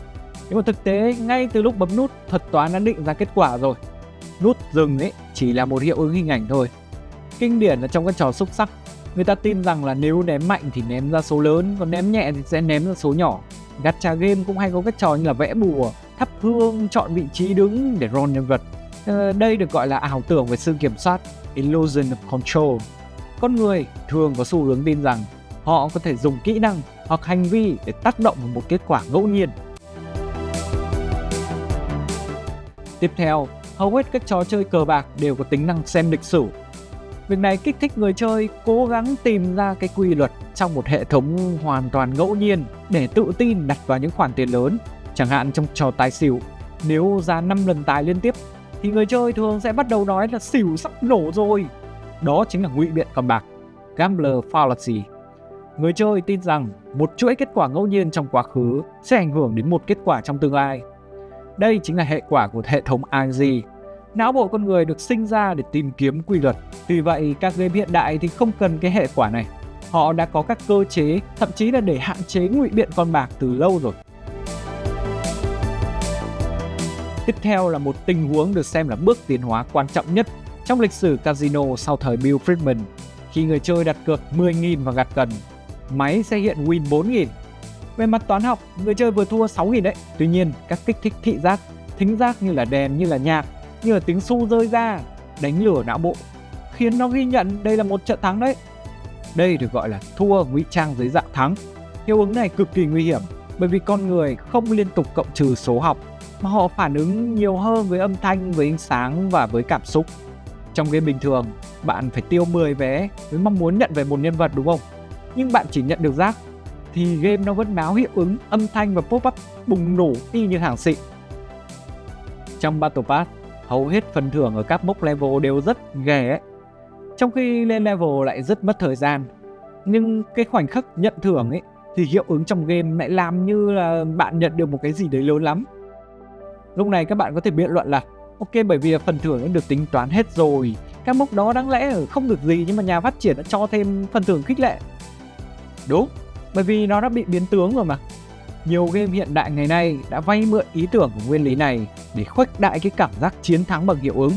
Nhưng mà thực tế, ngay từ lúc bấm nút, thuật toán đã định ra kết quả rồi. Nút dừng ấy chỉ là một hiệu ứng hình ảnh thôi. Kinh điển là trong các trò xúc sắc, người ta tin rằng là nếu ném mạnh thì ném ra số lớn, còn ném nhẹ thì sẽ ném ra số nhỏ. Gacha game cũng hay có các trò như là vẽ bùa, thắp hương, chọn vị trí đứng để roll nhân vật. Đây được gọi là ảo tưởng về sự kiểm soát, illusion of control. Con người thường có xu hướng tin rằng họ có thể dùng kỹ năng hoặc hành vi để tác động vào một kết quả ngẫu nhiên. Tiếp theo, hầu hết các trò chơi cờ bạc đều có tính năng xem lịch sử. Việc này kích thích người chơi cố gắng tìm ra cái quy luật trong một hệ thống hoàn toàn ngẫu nhiên để tự tin đặt vào những khoản tiền lớn. Chẳng hạn trong trò tài xỉu, nếu ra 5 lần tài liên tiếp thì người chơi thường sẽ bắt đầu nói là xỉu sắp nổ rồi. Đó chính là ngụy biện cờ bạc, gambler fallacy. Người chơi tin rằng một chuỗi kết quả ngẫu nhiên trong quá khứ sẽ ảnh hưởng đến một kết quả trong tương lai. Đây chính là hệ quả của hệ thống IG. Não bộ con người được sinh ra để tìm kiếm quy luật. Tuy vậy, các game hiện đại thì không cần cái hệ quả này. Họ đã có các cơ chế, thậm chí là để hạn chế ngụy biện con bạc từ lâu rồi. Tiếp theo là một tình huống được xem là bước tiến hóa quan trọng nhất trong lịch sử casino sau thời Bill Friedman. Khi người chơi đặt cược 10.000 vào gạt cần, máy sẽ hiện win 4.000. Về mặt toán học, người chơi vừa thua 6.000 đấy. Tuy nhiên, các kích thích thị giác, thính giác như là đèn, như là nhạc, như là tiếng xu rơi ra, đánh lừa não bộ, khiến nó ghi nhận đây là một trận thắng đấy. Đây được gọi là thua ngụy trang dưới dạng thắng. Hiệu ứng này cực kỳ nguy hiểm bởi vì con người không liên tục cộng trừ số học, mà họ phản ứng nhiều hơn với âm thanh, với ánh sáng và với cảm xúc. Trong game bình thường, bạn phải tiêu 10 vé với mong muốn nhận về một nhân vật đúng không? Nhưng bạn chỉ nhận được rác, thì game nó vẫn báo hiệu ứng âm thanh và pop-up bùng nổ y như hàng xịn. Trong Battle Pass, hầu hết phần thưởng ở các mốc level đều rất ghê ấy. Trong khi lên level lại rất mất thời gian. Nhưng cái khoảnh khắc nhận thưởng ấy thì hiệu ứng trong game lại làm như là bạn nhận được một cái gì đấy lớn lắm. Lúc này các bạn có thể biện luận là ok, bởi vì phần thưởng đã được tính toán hết rồi, các mốc đó đáng lẽ không được gì, nhưng mà nhà phát triển đã cho thêm phần thưởng khích lệ. Đúng, bởi vì nó đã bị biến tướng rồi mà. Nhiều game hiện đại ngày nay đã vay mượn ý tưởng của nguyên lý này để khuếch đại cái cảm giác chiến thắng bằng hiệu ứng.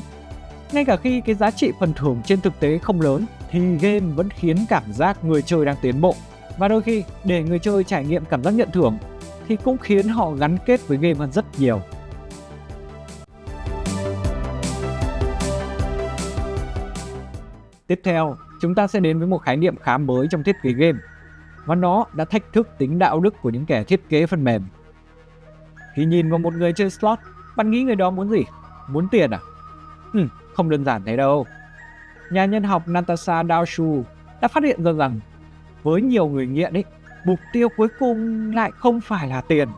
Ngay cả khi cái giá trị phần thưởng trên thực tế không lớn thì game vẫn khiến cảm giác người chơi đang tiến bộ. Và đôi khi để người chơi trải nghiệm cảm giác nhận thưởng thì cũng khiến họ gắn kết với game hơn rất nhiều. Tiếp theo, chúng ta sẽ đến với một khái niệm khá mới trong thiết kế game, và nó đã thách thức tính đạo đức của những kẻ thiết kế phần mềm. Khi nhìn vào một người chơi slot, bạn nghĩ người đó muốn gì? Muốn tiền à? Không đơn giản thế đâu. Nhà nhân học Natasha Dow đã phát hiện ra rằng với nhiều người nghiện ấy, mục tiêu cuối cùng lại không phải là tiền.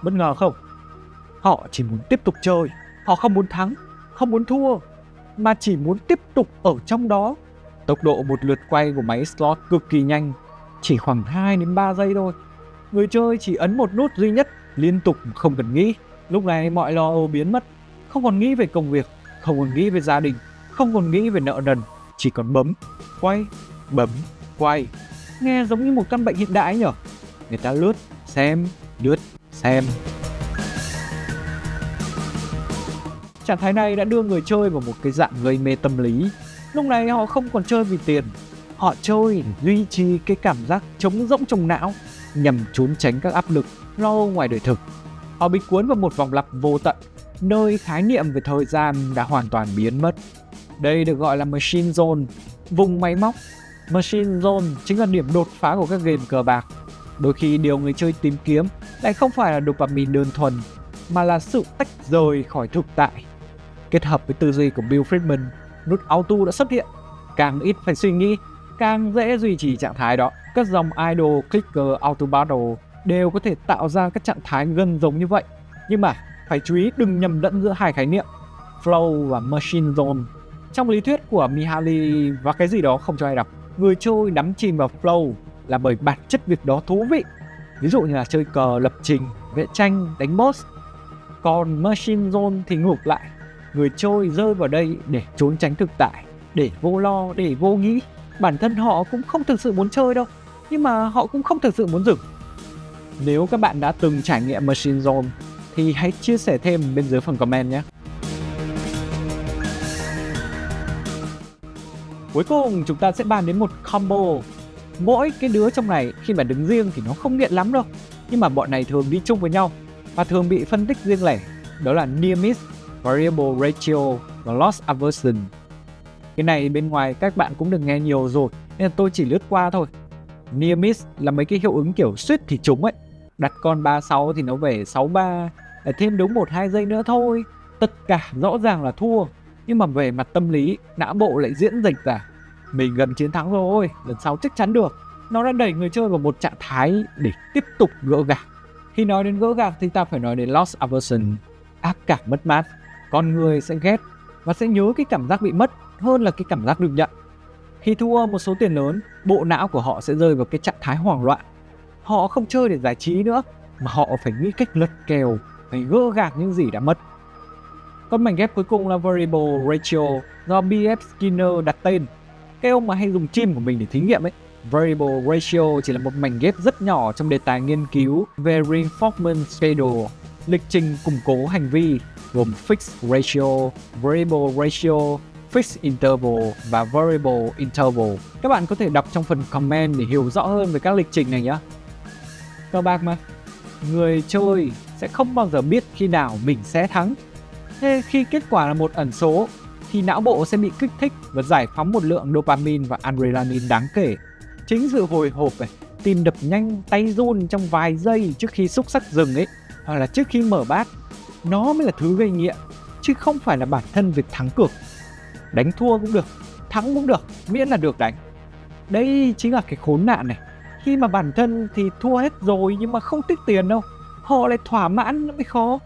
Bất ngờ không? Họ chỉ muốn tiếp tục chơi. Họ không muốn thắng, không muốn thua, mà chỉ muốn tiếp tục ở trong đó. Tốc độ một lượt quay của máy slot cực kỳ nhanh, chỉ khoảng 2 đến 3 giây thôi. Người chơi chỉ ấn một nút duy nhất, liên tục không cần nghĩ. Lúc này mọi lo âu biến mất, không còn nghĩ về công việc, không còn nghĩ về gia đình, không còn nghĩ về nợ nần, chỉ còn bấm, quay, bấm, quay. Nghe giống như một căn bệnh hiện đại nhỉ? Người ta lướt, xem, lướt, xem. Trạng thái này đã đưa người chơi vào một cái dạng gây mê tâm lý. Lúc này họ không còn chơi vì tiền, họ chơi để duy trì cái cảm giác trống rỗng trong não, nhằm trốn tránh các áp lực lo âu ngoài đời thực. Họ bị cuốn vào một vòng lặp vô tận, nơi khái niệm về thời gian đã hoàn toàn biến mất. Đây được gọi là Machine Zone, vùng máy móc. Machine Zone chính là điểm đột phá của các game cờ bạc. Đôi khi điều người chơi tìm kiếm lại không phải là dopamine đơn thuần, mà là sự tách rời khỏi thực tại. Kết hợp với tư duy của Bill Friedman, nút auto đã xuất hiện. Càng ít phải suy nghĩ, càng dễ duy trì trạng thái đó. Các dòng idle, clicker, auto battle đều có thể tạo ra các trạng thái gần giống như vậy. Nhưng mà phải chú ý đừng nhầm lẫn giữa hai khái niệm flow và machine zone. Trong lý thuyết của Mihaly và cái gì đó không cho ai đọc, người chơi đắm chìm vào flow là bởi bản chất việc đó thú vị. ví dụ như là chơi cờ, lập trình, vẽ tranh, đánh boss. Còn Machine Zone thì ngược lại, người chơi rơi vào đây để trốn tránh thực tại, để vô lo, để vô nghĩ. Bản thân họ cũng không thực sự muốn chơi đâu, nhưng mà họ cũng không thực sự muốn dừng. Nếu các bạn đã từng trải nghiệm Machine Zone thì hãy chia sẻ thêm bên dưới phần comment nhé. Cuối cùng chúng ta sẽ bàn đến một combo. Mỗi cái đứa trong này khi mà đứng riêng thì nó không nghiện lắm đâu, nhưng mà bọn này thường đi chung với nhau và thường bị phân tích riêng lẻ. Đó là Near Miss, Variable Ratio và Loss Aversion. Cái này bên ngoài các bạn cũng được nghe nhiều rồi, nên là tôi chỉ lướt qua thôi. Near Miss là mấy cái hiệu ứng kiểu suýt thì trúng ấy. Đặt con 36 thì nó về 63, để thêm đúng 1-2 giây nữa thôi. Tất cả rõ ràng là thua, nhưng mà về mặt tâm lý, não bộ lại diễn dịch ra mình gần chiến thắng rồi, lần sau chắc chắn được. Nó đã đẩy người chơi vào một trạng thái để tiếp tục gỡ gạc. Khi nói đến gỡ gạc thì ta phải nói đến Loss Aversion, ác cảm mất mát. Con người sẽ ghét và sẽ nhớ cái cảm giác bị mất hơn là cái cảm giác được nhận. Khi thua một số tiền lớn, bộ não của họ sẽ rơi vào cái trạng thái hoảng loạn. Họ không chơi để giải trí nữa, mà họ phải nghĩ cách lật kèo, phải gỡ gạc những gì đã mất. Con mảnh ghép cuối cùng là Variable Ratio do B.F. Skinner đặt tên. Cái ông mà hay dùng chim của mình để thí nghiệm ấy. Variable Ratio chỉ là một mảnh ghép rất nhỏ trong đề tài nghiên cứu về Reinforcement Schedule, lịch trình củng cố hành vi, gồm Fixed Ratio, Variable Ratio, Fixed Interval và Variable Interval. Các bạn có thể đọc trong phần comment để hiểu rõ hơn về các lịch trình này nhé. Các bác mà, người chơi sẽ không bao giờ biết khi nào mình sẽ thắng. Thế khi kết quả là một ẩn số thì não bộ sẽ bị kích thích và giải phóng một lượng dopamine và adrenaline đáng kể. Chính sự hồi hộp này, tim đập nhanh, tay run trong vài giây trước khi xúc xắc dừng ấy, hoặc là trước khi mở bát, nó mới là thứ gây nghiện, chứ không phải là bản thân việc thắng cược. Đánh thua cũng được, thắng cũng được, miễn là được đánh. Đây chính là cái khốn nạn này. Khi mà bản thân thì thua hết rồi nhưng mà không tiếc tiền đâu, họ lại thỏa mãn nó mới khó.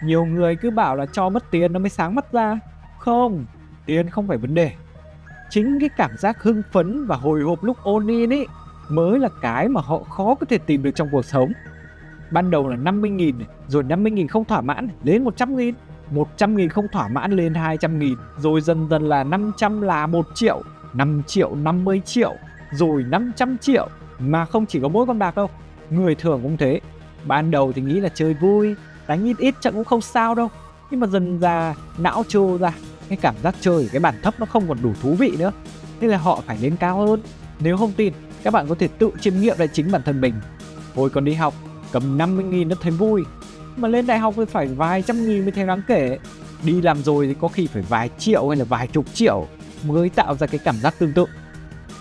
Nhiều người cứ bảo là cho mất tiền nó mới sáng mắt ra. Không, tiền không phải vấn đề. Chính cái cảm giác hưng phấn và hồi hộp lúc ôn in ấy mới là cái mà họ khó có thể tìm được trong cuộc sống. Ban đầu là 50.000, rồi 50.000 không thỏa mãn lên 100.000, 100.000 không thỏa mãn lên 200.000, rồi dần dần là 500 là 1 triệu, 5 triệu, 50 triệu, rồi 500 triệu. Mà không chỉ có mỗi con bạc đâu, người thường cũng thế. Ban đầu thì nghĩ là chơi vui, đánh ít ít chẳng cũng không sao đâu. Nhưng mà dần ra não trô ra, cái cảm giác chơi cái bản thấp nó không còn đủ thú vị nữa. Thế là họ phải lên cao hơn. Nếu không tin, các bạn có thể tự chiêm nghiệm lại chính bản thân mình. Hồi còn đi học, cầm 50.000 nó thấy vui, mà lên đại học thì phải vài trăm nghìn mới thấy đáng kể. Đi làm rồi thì có khi phải vài triệu hay là vài chục triệu mới tạo ra cái cảm giác tương tự.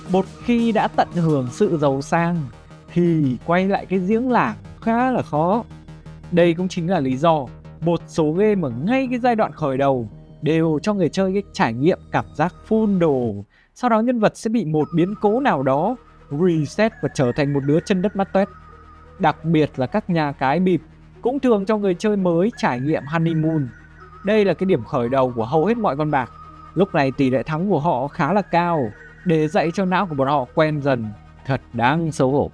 Một khi đã tận hưởng sự giàu sang thì quay lại cái giếng làng khá là khó. Đây cũng chính là lý do một số game ở ngay cái giai đoạn khởi đầu đều cho người chơi cái trải nghiệm cảm giác full đồ. Sau đó nhân vật sẽ bị một biến cố nào đó reset và trở thành một đứa chân đất mắt toét. Đặc biệt là các nhà cái bịp cũng thường cho người chơi mới trải nghiệm honeymoon. Đây là cái điểm khởi đầu của hầu hết mọi con bạc. Lúc này tỷ lệ thắng của họ khá là cao, để dạy cho não của bọn họ quen dần. Thật đáng xấu hổ.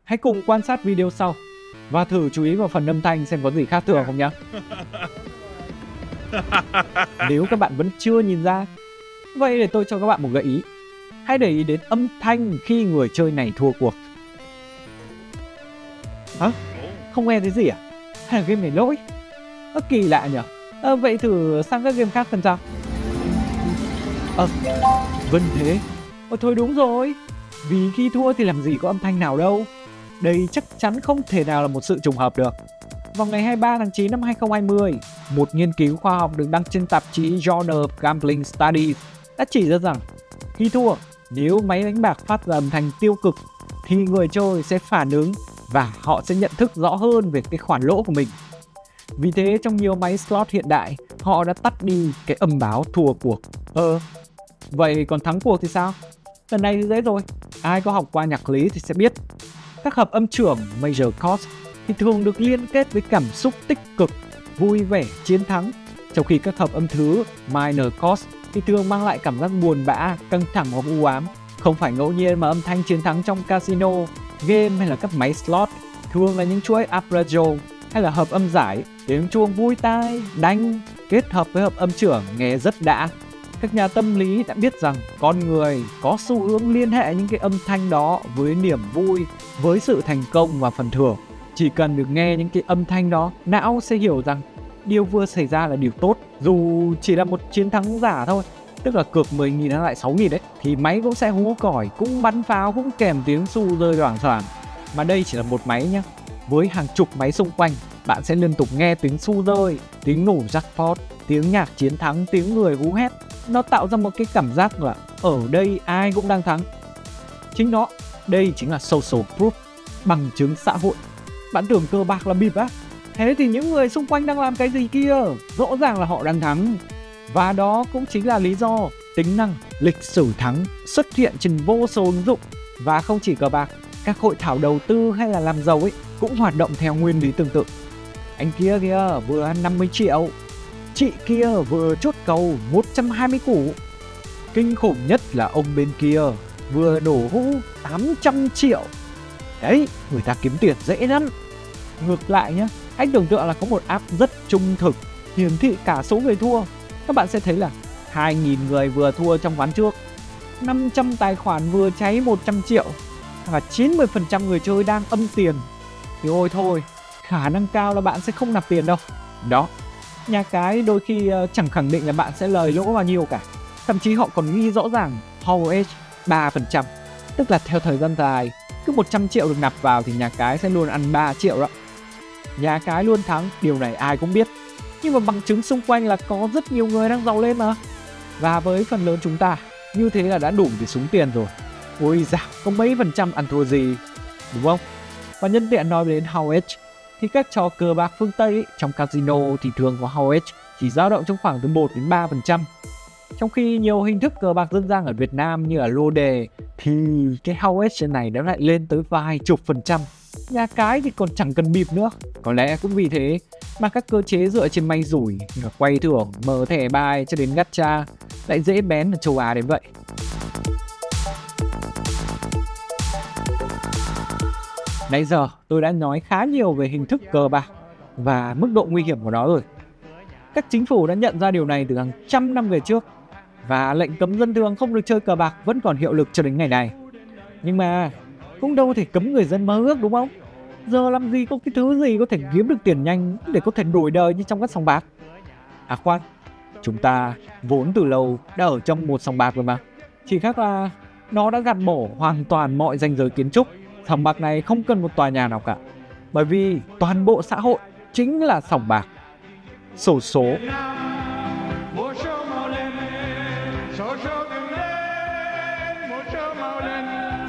Hãy cùng quan sát video sau và thử chú ý vào phần âm thanh xem có gì khác thường không nhé. Nếu các bạn vẫn chưa nhìn ra, vậy để tôi cho các bạn một gợi ý. Hãy để ý đến âm thanh khi người chơi này thua cuộc. Hả? Không nghe thấy gì à? Hay là game này lỗi? Kỳ lạ nhỉ? Vậy thử sang các game khác xem sao. Vâng thế. Thôi đúng rồi. Vì khi thua thì làm gì có âm thanh nào đâu. Đây chắc chắn không thể nào là một sự trùng hợp được. Vào ngày 23 tháng 9 năm 2020, một nghiên cứu khoa học được đăng trên tạp chí Journal of Gambling Studies đã chỉ ra rằng khi thua, nếu máy đánh bạc phát ra âm thanh tiêu cực thì người chơi sẽ phản ứng và họ sẽ nhận thức rõ hơn về cái khoản lỗ của mình. Vì thế trong nhiều máy slot hiện đại, họ đã tắt đi cái âm báo thua cuộc. Vậy còn thắng cuộc thì sao? Lần này thì dễ rồi, ai có học qua nhạc lý thì sẽ biết. Các hợp âm trưởng major chord thì thường được liên kết với cảm xúc tích cực, vui vẻ, chiến thắng, trong khi các hợp âm thứ minor chord thì thường mang lại cảm giác buồn bã, căng thẳng hoặc u ám, Không phải ngẫu nhiên mà âm thanh chiến thắng trong casino, game hay là các máy slot thường là những chuỗi arpeggio hay là hợp âm giải, tiếng chuông vui tai, đanh kết hợp với hợp âm trưởng nghe rất đã. Các nhà tâm lý đã biết rằng con người có xu hướng liên hệ những cái âm thanh đó với niềm vui, với sự thành công và phần thưởng. Chỉ cần được nghe những cái âm thanh đó, não sẽ hiểu rằng điều vừa xảy ra là điều tốt, dù chỉ là một chiến thắng giả thôi. Tức là cược 10.000 nó lại 6.000 đấy, thì máy cũng sẽ hú còi, cũng bắn pháo, cũng kèm tiếng xu rơi loảng xoảng. Mà đây chỉ là một máy nhá, với hàng chục máy xung quanh, bạn sẽ liên tục nghe tiếng xu rơi, tiếng nổ jackpot, tiếng nhạc chiến thắng, tiếng người hú hét. Nó tạo ra một cái cảm giác là ở đây ai cũng đang thắng. Chính nó, đây chính là social proof, bằng chứng xã hội. Bạn tưởng cờ bạc là bịp á? Thế thì những người xung quanh đang làm cái gì kia? Rõ ràng là họ đang thắng. Và đó cũng chính là lý do tính năng lịch sử thắng xuất hiện trên vô số ứng dụng. Và không chỉ cờ bạc, các hội thảo đầu tư hay là làm giàu ấy cũng hoạt động theo nguyên lý tương tự. Anh kia kìa vừa ăn 50 triệu, chị kia vừa chốt cầu 120 củ. Kinh khủng nhất là ông bên kia vừa đổ hũ 800 triệu. Đấy, người ta kiếm tiền dễ lắm. Ngược lại nhá, hãy tưởng tượng là có một app rất trung thực hiển thị cả số người thua. Các bạn sẽ thấy là 2.000 người vừa thua trong ván trước, 500 tài khoản vừa cháy 100 triệu và 90% người chơi đang âm tiền. Thì ôi thôi, khả năng cao là bạn sẽ không nạp tiền đâu. Đó, nhà cái đôi khi chẳng khẳng định là bạn sẽ lời lỗ bao nhiêu cả. Thậm chí họ còn ghi rõ ràng HOH 3%. Tức là theo thời gian dài, cứ 100 triệu được nạp vào thì nhà cái sẽ luôn ăn 3 triệu đó. Nhà cái luôn thắng, điều này ai cũng biết. Nhưng mà bằng chứng xung quanh là có rất nhiều người đang giàu lên mà. Và với phần lớn chúng ta, như thế là đã đủ để súng tiền rồi. Ôi dạo, có mấy phần trăm ăn thua gì, đúng không? Và nhân tiện nói đến HOH, thì các trò cờ bạc phương Tây ấy, trong casino thì thường có HOH chỉ dao động trong khoảng từ 1 đến 3%. Trong khi nhiều hình thức cờ bạc dân gian ở Việt Nam như là lô đề thì cái HOH trên này nó lại lên tới vài chục %. Nhà cái thì còn chẳng cần bịp nữa. Có lẽ cũng vì thế mà các cơ chế dựa trên may rủi, quay thưởng, mở thẻ bài cho đến gacha lại dễ bén ở châu Á đến vậy. Nãy giờ tôi đã nói khá nhiều về hình thức cờ bạc và mức độ nguy hiểm của nó rồi. Các chính phủ đã nhận ra điều này từ hàng trăm năm về trước và lệnh cấm dân thường không được chơi cờ bạc vẫn còn hiệu lực cho đến ngày này. Nhưng mà cũng đâu thể cấm người dân mơ ước, đúng không? Giờ làm gì có cái thứ gì có thể kiếm được tiền nhanh để có thể đổi đời như trong các sòng bạc. À khoan, chúng ta vốn từ lâu đã ở trong một sòng bạc rồi mà. Chỉ khác là nó đã gạt bỏ hoàn toàn mọi ranh giới kiến trúc. Sòng bạc này không cần một tòa nhà nào cả, bởi vì toàn bộ xã hội chính là sòng bạc. Xổ số.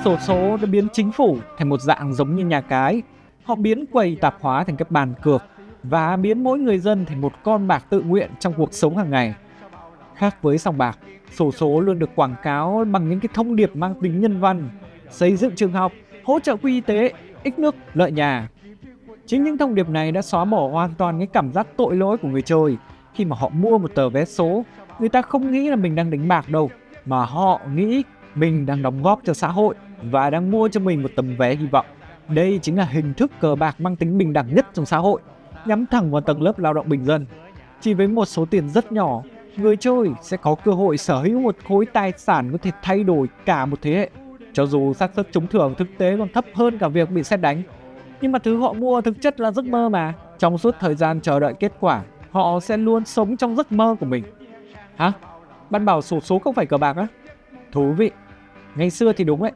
Xổ số đã biến chính phủ thành một dạng giống như nhà cái. Họ biến quầy tạp hóa thành các bàn cược và biến mỗi người dân thành một con bạc tự nguyện trong cuộc sống hàng ngày. Khác với sòng bạc, xổ số luôn được quảng cáo bằng những cái thông điệp mang tính nhân văn: xây dựng trường học, hỗ trợ quỹ y tế, ích nước, lợi nhà. Chính những thông điệp này đã xóa bỏ hoàn toàn cái cảm giác tội lỗi của người chơi. Khi mà họ mua một tờ vé số, người ta không nghĩ là mình đang đánh bạc đâu, mà họ nghĩ mình đang đóng góp cho xã hội và đang mua cho mình một tấm vé hy vọng. Đây chính là hình thức cờ bạc mang tính bình đẳng nhất trong xã hội, nhắm thẳng vào tầng lớp lao động bình dân. Chỉ với một số tiền rất nhỏ, người chơi sẽ có cơ hội sở hữu một khối tài sản có thể thay đổi cả một thế hệ. Cho dù xác suất trúng thưởng thực tế còn thấp hơn cả việc bị sét đánh, nhưng mà thứ họ mua thực chất là giấc mơ mà. Trong suốt thời gian chờ đợi kết quả, họ sẽ luôn sống trong giấc mơ của mình. Hả? Bạn bảo xổ số không phải cờ bạc á? Thú vị. Ngày xưa thì đúng đấy.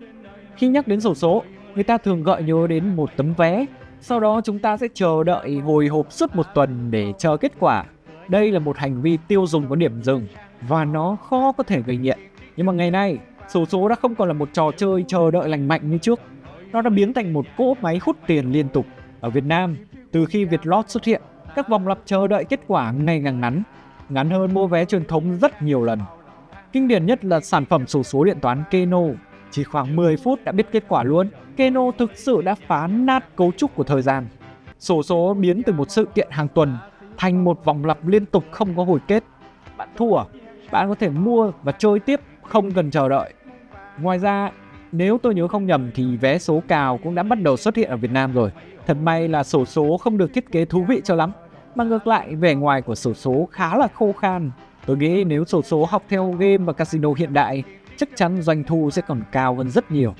Khi nhắc đến xổ số, người ta thường gợi nhớ đến một tấm vé. Sau đó chúng ta sẽ chờ đợi hồi hộp suốt một tuần để chờ kết quả. Đây là một hành vi tiêu dùng có điểm dừng và nó khó có thể gây nghiện. Nhưng mà ngày nay, xổ số đã không còn là một trò chơi chờ đợi lành mạnh như trước. Nó đã biến thành một cỗ máy hút tiền liên tục. Ở Việt Nam, từ khi Vietlott xuất hiện, các vòng lặp chờ đợi kết quả ngày càng ngắn hơn mua vé truyền thống rất nhiều lần. Kinh điển nhất là sản phẩm xổ số điện toán Keno. Chỉ khoảng 10 phút đã biết kết quả luôn. Keno thực sự đã phá nát cấu trúc của thời gian. Xổ số biến từ một sự kiện hàng tuần thành một vòng lặp liên tục không có hồi kết. Bạn thua, bạn có thể mua và chơi tiếp không cần chờ đợi. Ngoài ra, nếu tôi nhớ không nhầm thì vé số cào cũng đã bắt đầu xuất hiện ở Việt Nam rồi. Thật may là xổ số không được thiết kế thú vị cho lắm, mà ngược lại vẻ ngoài của xổ số khá là khô khan. Tôi nghĩ nếu xổ số học theo game và casino hiện đại, chắc chắn doanh thu sẽ còn cao hơn rất nhiều.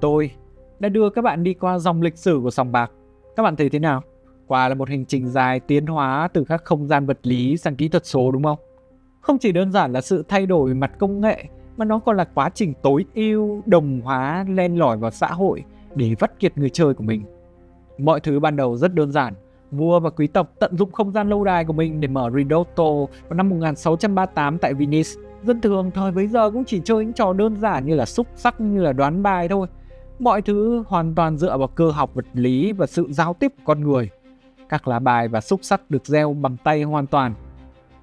Tôi đã đưa các bạn đi qua dòng lịch sử của sòng bạc. Các bạn thấy thế nào? Quả là một hành trình dài tiến hóa từ các không gian vật lý sang kỹ thuật số đúng không? Không chỉ đơn giản là sự thay đổi mặt công nghệ, mà nó còn là quá trình tối ưu, đồng hóa, len lỏi vào xã hội để vắt kiệt người chơi của mình. Mọi thứ ban đầu rất đơn giản. Vua và quý tộc tận dụng không gian lâu đài của mình để mở Ridotto vào năm 1638 tại Venice. Dân thường thời bấy giờ cũng chỉ chơi những trò đơn giản như là xúc xắc, như là đoán bài thôi. Mọi thứ hoàn toàn dựa vào cơ học vật lý và sự giao tiếp của con người. Các lá bài và xúc xắc được gieo bằng tay hoàn toàn.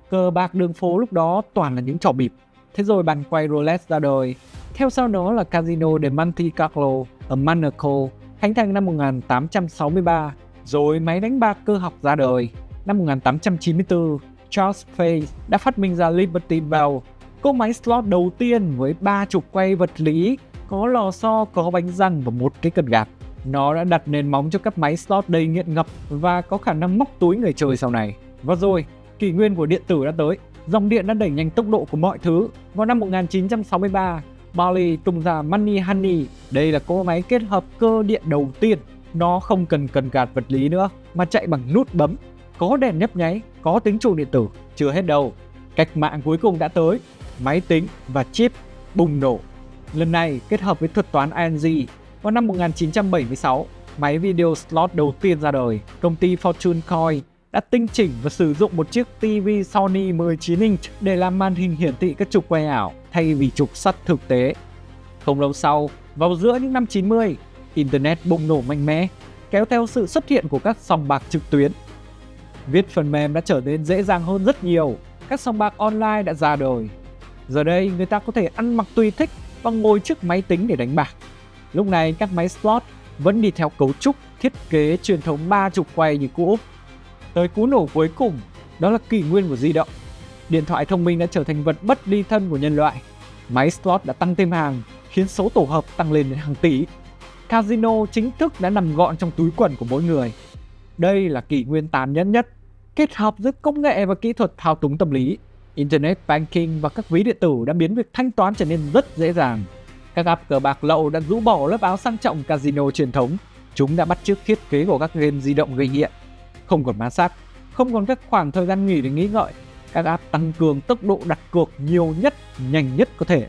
Cờ bạc đường phố lúc đó toàn là những trò bịp. Thế rồi bàn quay roulette ra đời. Theo sau đó là Casino de Monte Carlo ở Monaco, khánh thành năm 1863. Rồi máy đánh bạc cơ học ra đời. Năm 1894, Charles Fay đã phát minh ra Liberty Bell, cỗ máy slot đầu tiên với 3 trục quay vật lý, có lò xo, có bánh răng và một cái cần gạt. Nó đã đặt nền móng cho các máy slot đầy nghiện ngập và có khả năng móc túi người chơi sau này. Và rồi, kỷ nguyên của điện tử đã tới. Dòng điện đã đẩy nhanh tốc độ của mọi thứ. Vào năm 1963, Bally tung ra Money Honey. Đây là cỗ máy kết hợp cơ điện đầu tiên. Nó không cần cần gạt vật lý nữa, mà chạy bằng nút bấm, có đèn nhấp nháy, có tính chuông điện tử. Chưa hết đâu, cách mạng cuối cùng đã tới. Máy tính và chip bùng nổ. Lần này kết hợp với thuật toán ING. Vào năm 1976, máy video slot đầu tiên ra đời. Công ty Fortune Coin đã tinh chỉnh và sử dụng một chiếc TV Sony 19 inch để làm màn hình hiển thị các trục quay ảo thay vì trục sắt thực tế. Không lâu sau, vào giữa những năm 90, Internet bùng nổ mạnh mẽ, kéo theo sự xuất hiện của các sòng bạc trực tuyến. Viết phần mềm đã trở nên dễ dàng hơn rất nhiều, các sòng bạc online đã ra đời. Giờ đây, người ta có thể ăn mặc tùy thích và ngồi trước máy tính để đánh bạc. Lúc này, các máy slot vẫn đi theo cấu trúc, thiết kế truyền thống 3 trục quay như cũ. Tới cú nổ cuối cùng, đó là kỷ nguyên của di động. Điện thoại thông minh đã trở thành vật bất ly thân của nhân loại. Máy slot đã tăng thêm hàng, khiến số tổ hợp tăng lên đến hàng tỷ. Casino chính thức đã nằm gọn trong túi quần của mỗi người. Đây là kỷ nguyên tàn nhẫn nhất, kết hợp giữa công nghệ và kỹ thuật thao túng tâm lý. Internet banking và các ví điện tử đã biến việc thanh toán trở nên rất dễ dàng. Các app cờ bạc lậu đã rũ bỏ lớp áo sang trọng casino truyền thống. Chúng đã bắt chước thiết kế của các game di động gây nghiện. Không còn ma sát, không còn các khoảng thời gian nghỉ để nghĩ ngợi. Các app tăng cường tốc độ đặt cược nhiều nhất, nhanh nhất có thể.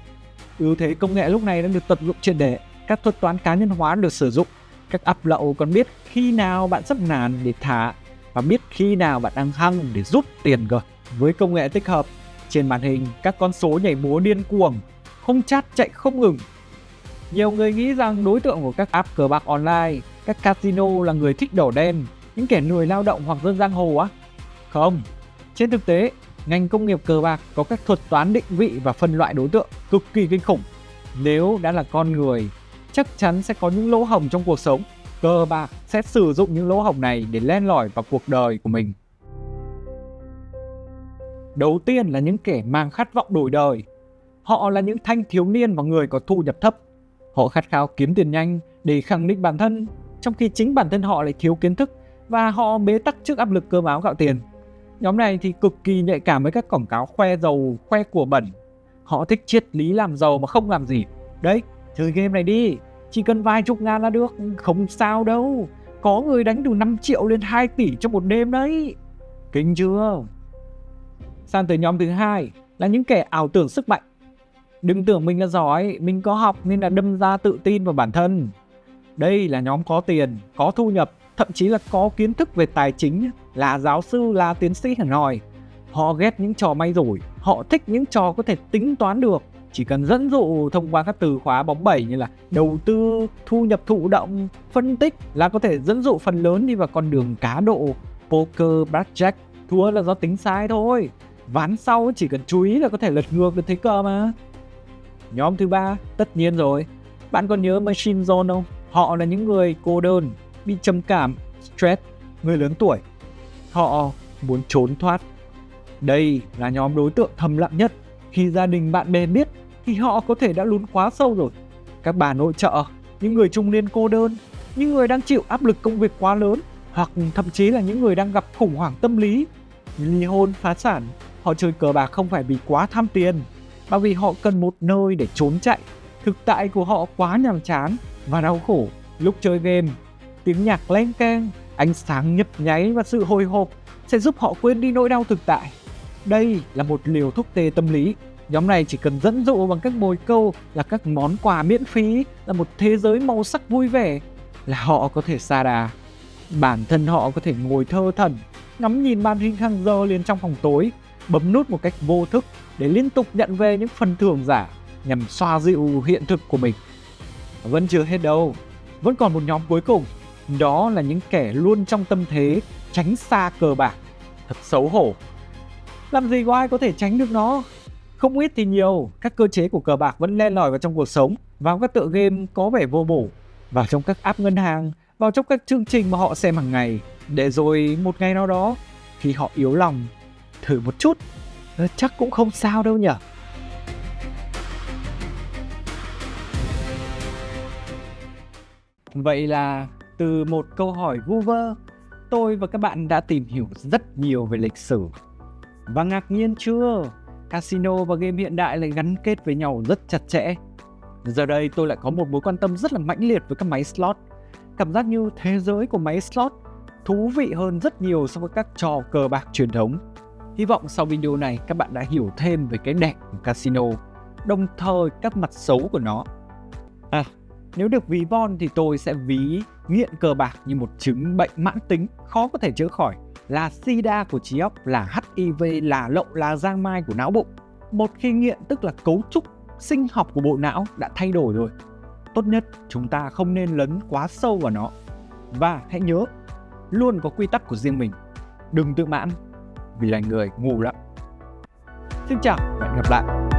Ưu thế công nghệ lúc này đã được tận dụng triệt để. Các thuật toán cá nhân hóa được sử dụng. Các app lậu còn biết khi nào bạn sắp nản để thả và biết khi nào bạn đang hăng để rút tiền cơ. Với công nghệ tích hợp, trên màn hình các con số nhảy múa điên cuồng, không chat chạy không ngừng. Nhiều người nghĩ rằng đối tượng của các app cờ bạc online, các casino là người thích đỏ đen, những kẻ lười lao động hoặc dân giang hồ á. Không, trên thực tế, ngành công nghiệp cờ bạc có các thuật toán định vị và phân loại đối tượng cực kỳ kinh khủng. Nếu đã là con người, chắc chắn sẽ có những lỗ hổng trong cuộc sống. Cờ bạc sẽ sử dụng những lỗ hổng này để len lỏi vào cuộc đời của mình. Đầu tiên là những kẻ mang khát vọng đổi đời. Họ là những thanh thiếu niên và người có thu nhập thấp. Họ khát khao kiếm tiền nhanh để khẳng định bản thân, trong khi chính bản thân họ lại thiếu kiến thức và họ bế tắc trước áp lực cơm áo gạo tiền. Nhóm này thì cực kỳ nhạy cảm với các quảng cáo khoe giàu, khoe của bẩn. Họ thích triết lý làm giàu mà không làm gì. Đấy, chơi game này đi, chỉ cần vài chục ngàn là được, không sao đâu. Có người đánh từ 5 triệu lên 2 tỷ trong một đêm đấy. Kinh chưa? Sang tới nhóm thứ hai là những kẻ ảo tưởng sức mạnh. Đừng tưởng mình là giỏi, mình có học nên là đâm ra tự tin vào bản thân. Đây là nhóm có tiền, có thu nhập, thậm chí là có kiến thức về tài chính, là giáo sư, là tiến sĩ hẳn hoi. Họ ghét những trò may rủi, họ thích những trò có thể tính toán được. Chỉ cần dẫn dụ thông qua các từ khóa bóng bẩy như là đầu tư, thu nhập thụ động, phân tích là có thể dẫn dụ phần lớn đi vào con đường cá độ, poker, blackjack. Thua là do tính sai thôi. Ván sau chỉ cần chú ý là có thể lật ngược được thế cơ mà. Nhóm thứ ba, tất nhiên rồi. Bạn còn nhớ Machine Zone không? Họ là những người cô đơn, bị trầm cảm, stress, người lớn tuổi. Họ muốn trốn thoát. Đây là nhóm đối tượng thầm lặng nhất. Khi gia đình bạn bè biết thì họ có thể đã lún quá sâu rồi. Các bà nội trợ, những người trung niên cô đơn, những người đang chịu áp lực công việc quá lớn, hoặc thậm chí là những người đang gặp khủng hoảng tâm lý, ly hôn, phá sản. Họ chơi cờ bạc không phải vì quá tham tiền, mà vì họ cần một nơi để trốn chạy. Thực tại của họ quá nhàm chán và đau khổ. Lúc chơi game, tiếng nhạc leng keng, ánh sáng nhấp nháy và sự hồi hộp sẽ giúp họ quên đi nỗi đau thực tại. Đây là một liều thuốc tê tâm lý. Nhóm này chỉ cần dẫn dụ bằng các mồi câu là các món quà miễn phí, là một thế giới màu sắc vui vẻ, là họ có thể sa đà. Bản thân họ có thể ngồi thơ thẩn, ngắm nhìn màn hình hàng giờ liền trong phòng tối, bấm nút một cách vô thức để liên tục nhận về những phần thưởng giả nhằm xoa dịu hiện thực của mình. Vẫn chưa hết đâu, vẫn còn một nhóm cuối cùng. Đó là những kẻ luôn trong tâm thế tránh xa cờ bạc. Thật xấu hổ. Làm gì có ai có thể tránh được nó? Không ít thì nhiều, các cơ chế của cờ bạc vẫn len lỏi vào trong cuộc sống, vào các tựa game có vẻ vô bổ, vào trong các app ngân hàng, vào trong các chương trình mà họ xem hàng ngày, để rồi một ngày nào đó, khi họ yếu lòng, thử một chút, chắc cũng không sao đâu nhỉ. Vậy là từ một câu hỏi vu vơ, tôi và các bạn đã tìm hiểu rất nhiều về lịch sử. Và ngạc nhiên chưa? Casino và game hiện đại lại gắn kết với nhau rất chặt chẽ. Giờ đây tôi lại có một mối quan tâm rất là mãnh liệt với các máy slot. Cảm giác như thế giới của máy slot thú vị hơn rất nhiều so với các trò cờ bạc truyền thống. Hy vọng sau video này các bạn đã hiểu thêm về cái đẹp của casino, đồng thời các mặt xấu của nó. Nếu được ví von thì tôi sẽ ví nghiện cờ bạc như một chứng bệnh mãn tính khó có thể chữa khỏi, là SIDA của trí óc, là HIV, là lậu, là giang mai của não bụng. Một khi nghiện tức là cấu trúc sinh học của bộ não đã thay đổi rồi. Tốt nhất chúng ta không nên lấn quá sâu vào nó. Và hãy nhớ, luôn có quy tắc của riêng mình. Đừng tự mãn, vì là người ngu lắm. Xin chào và hẹn gặp lại.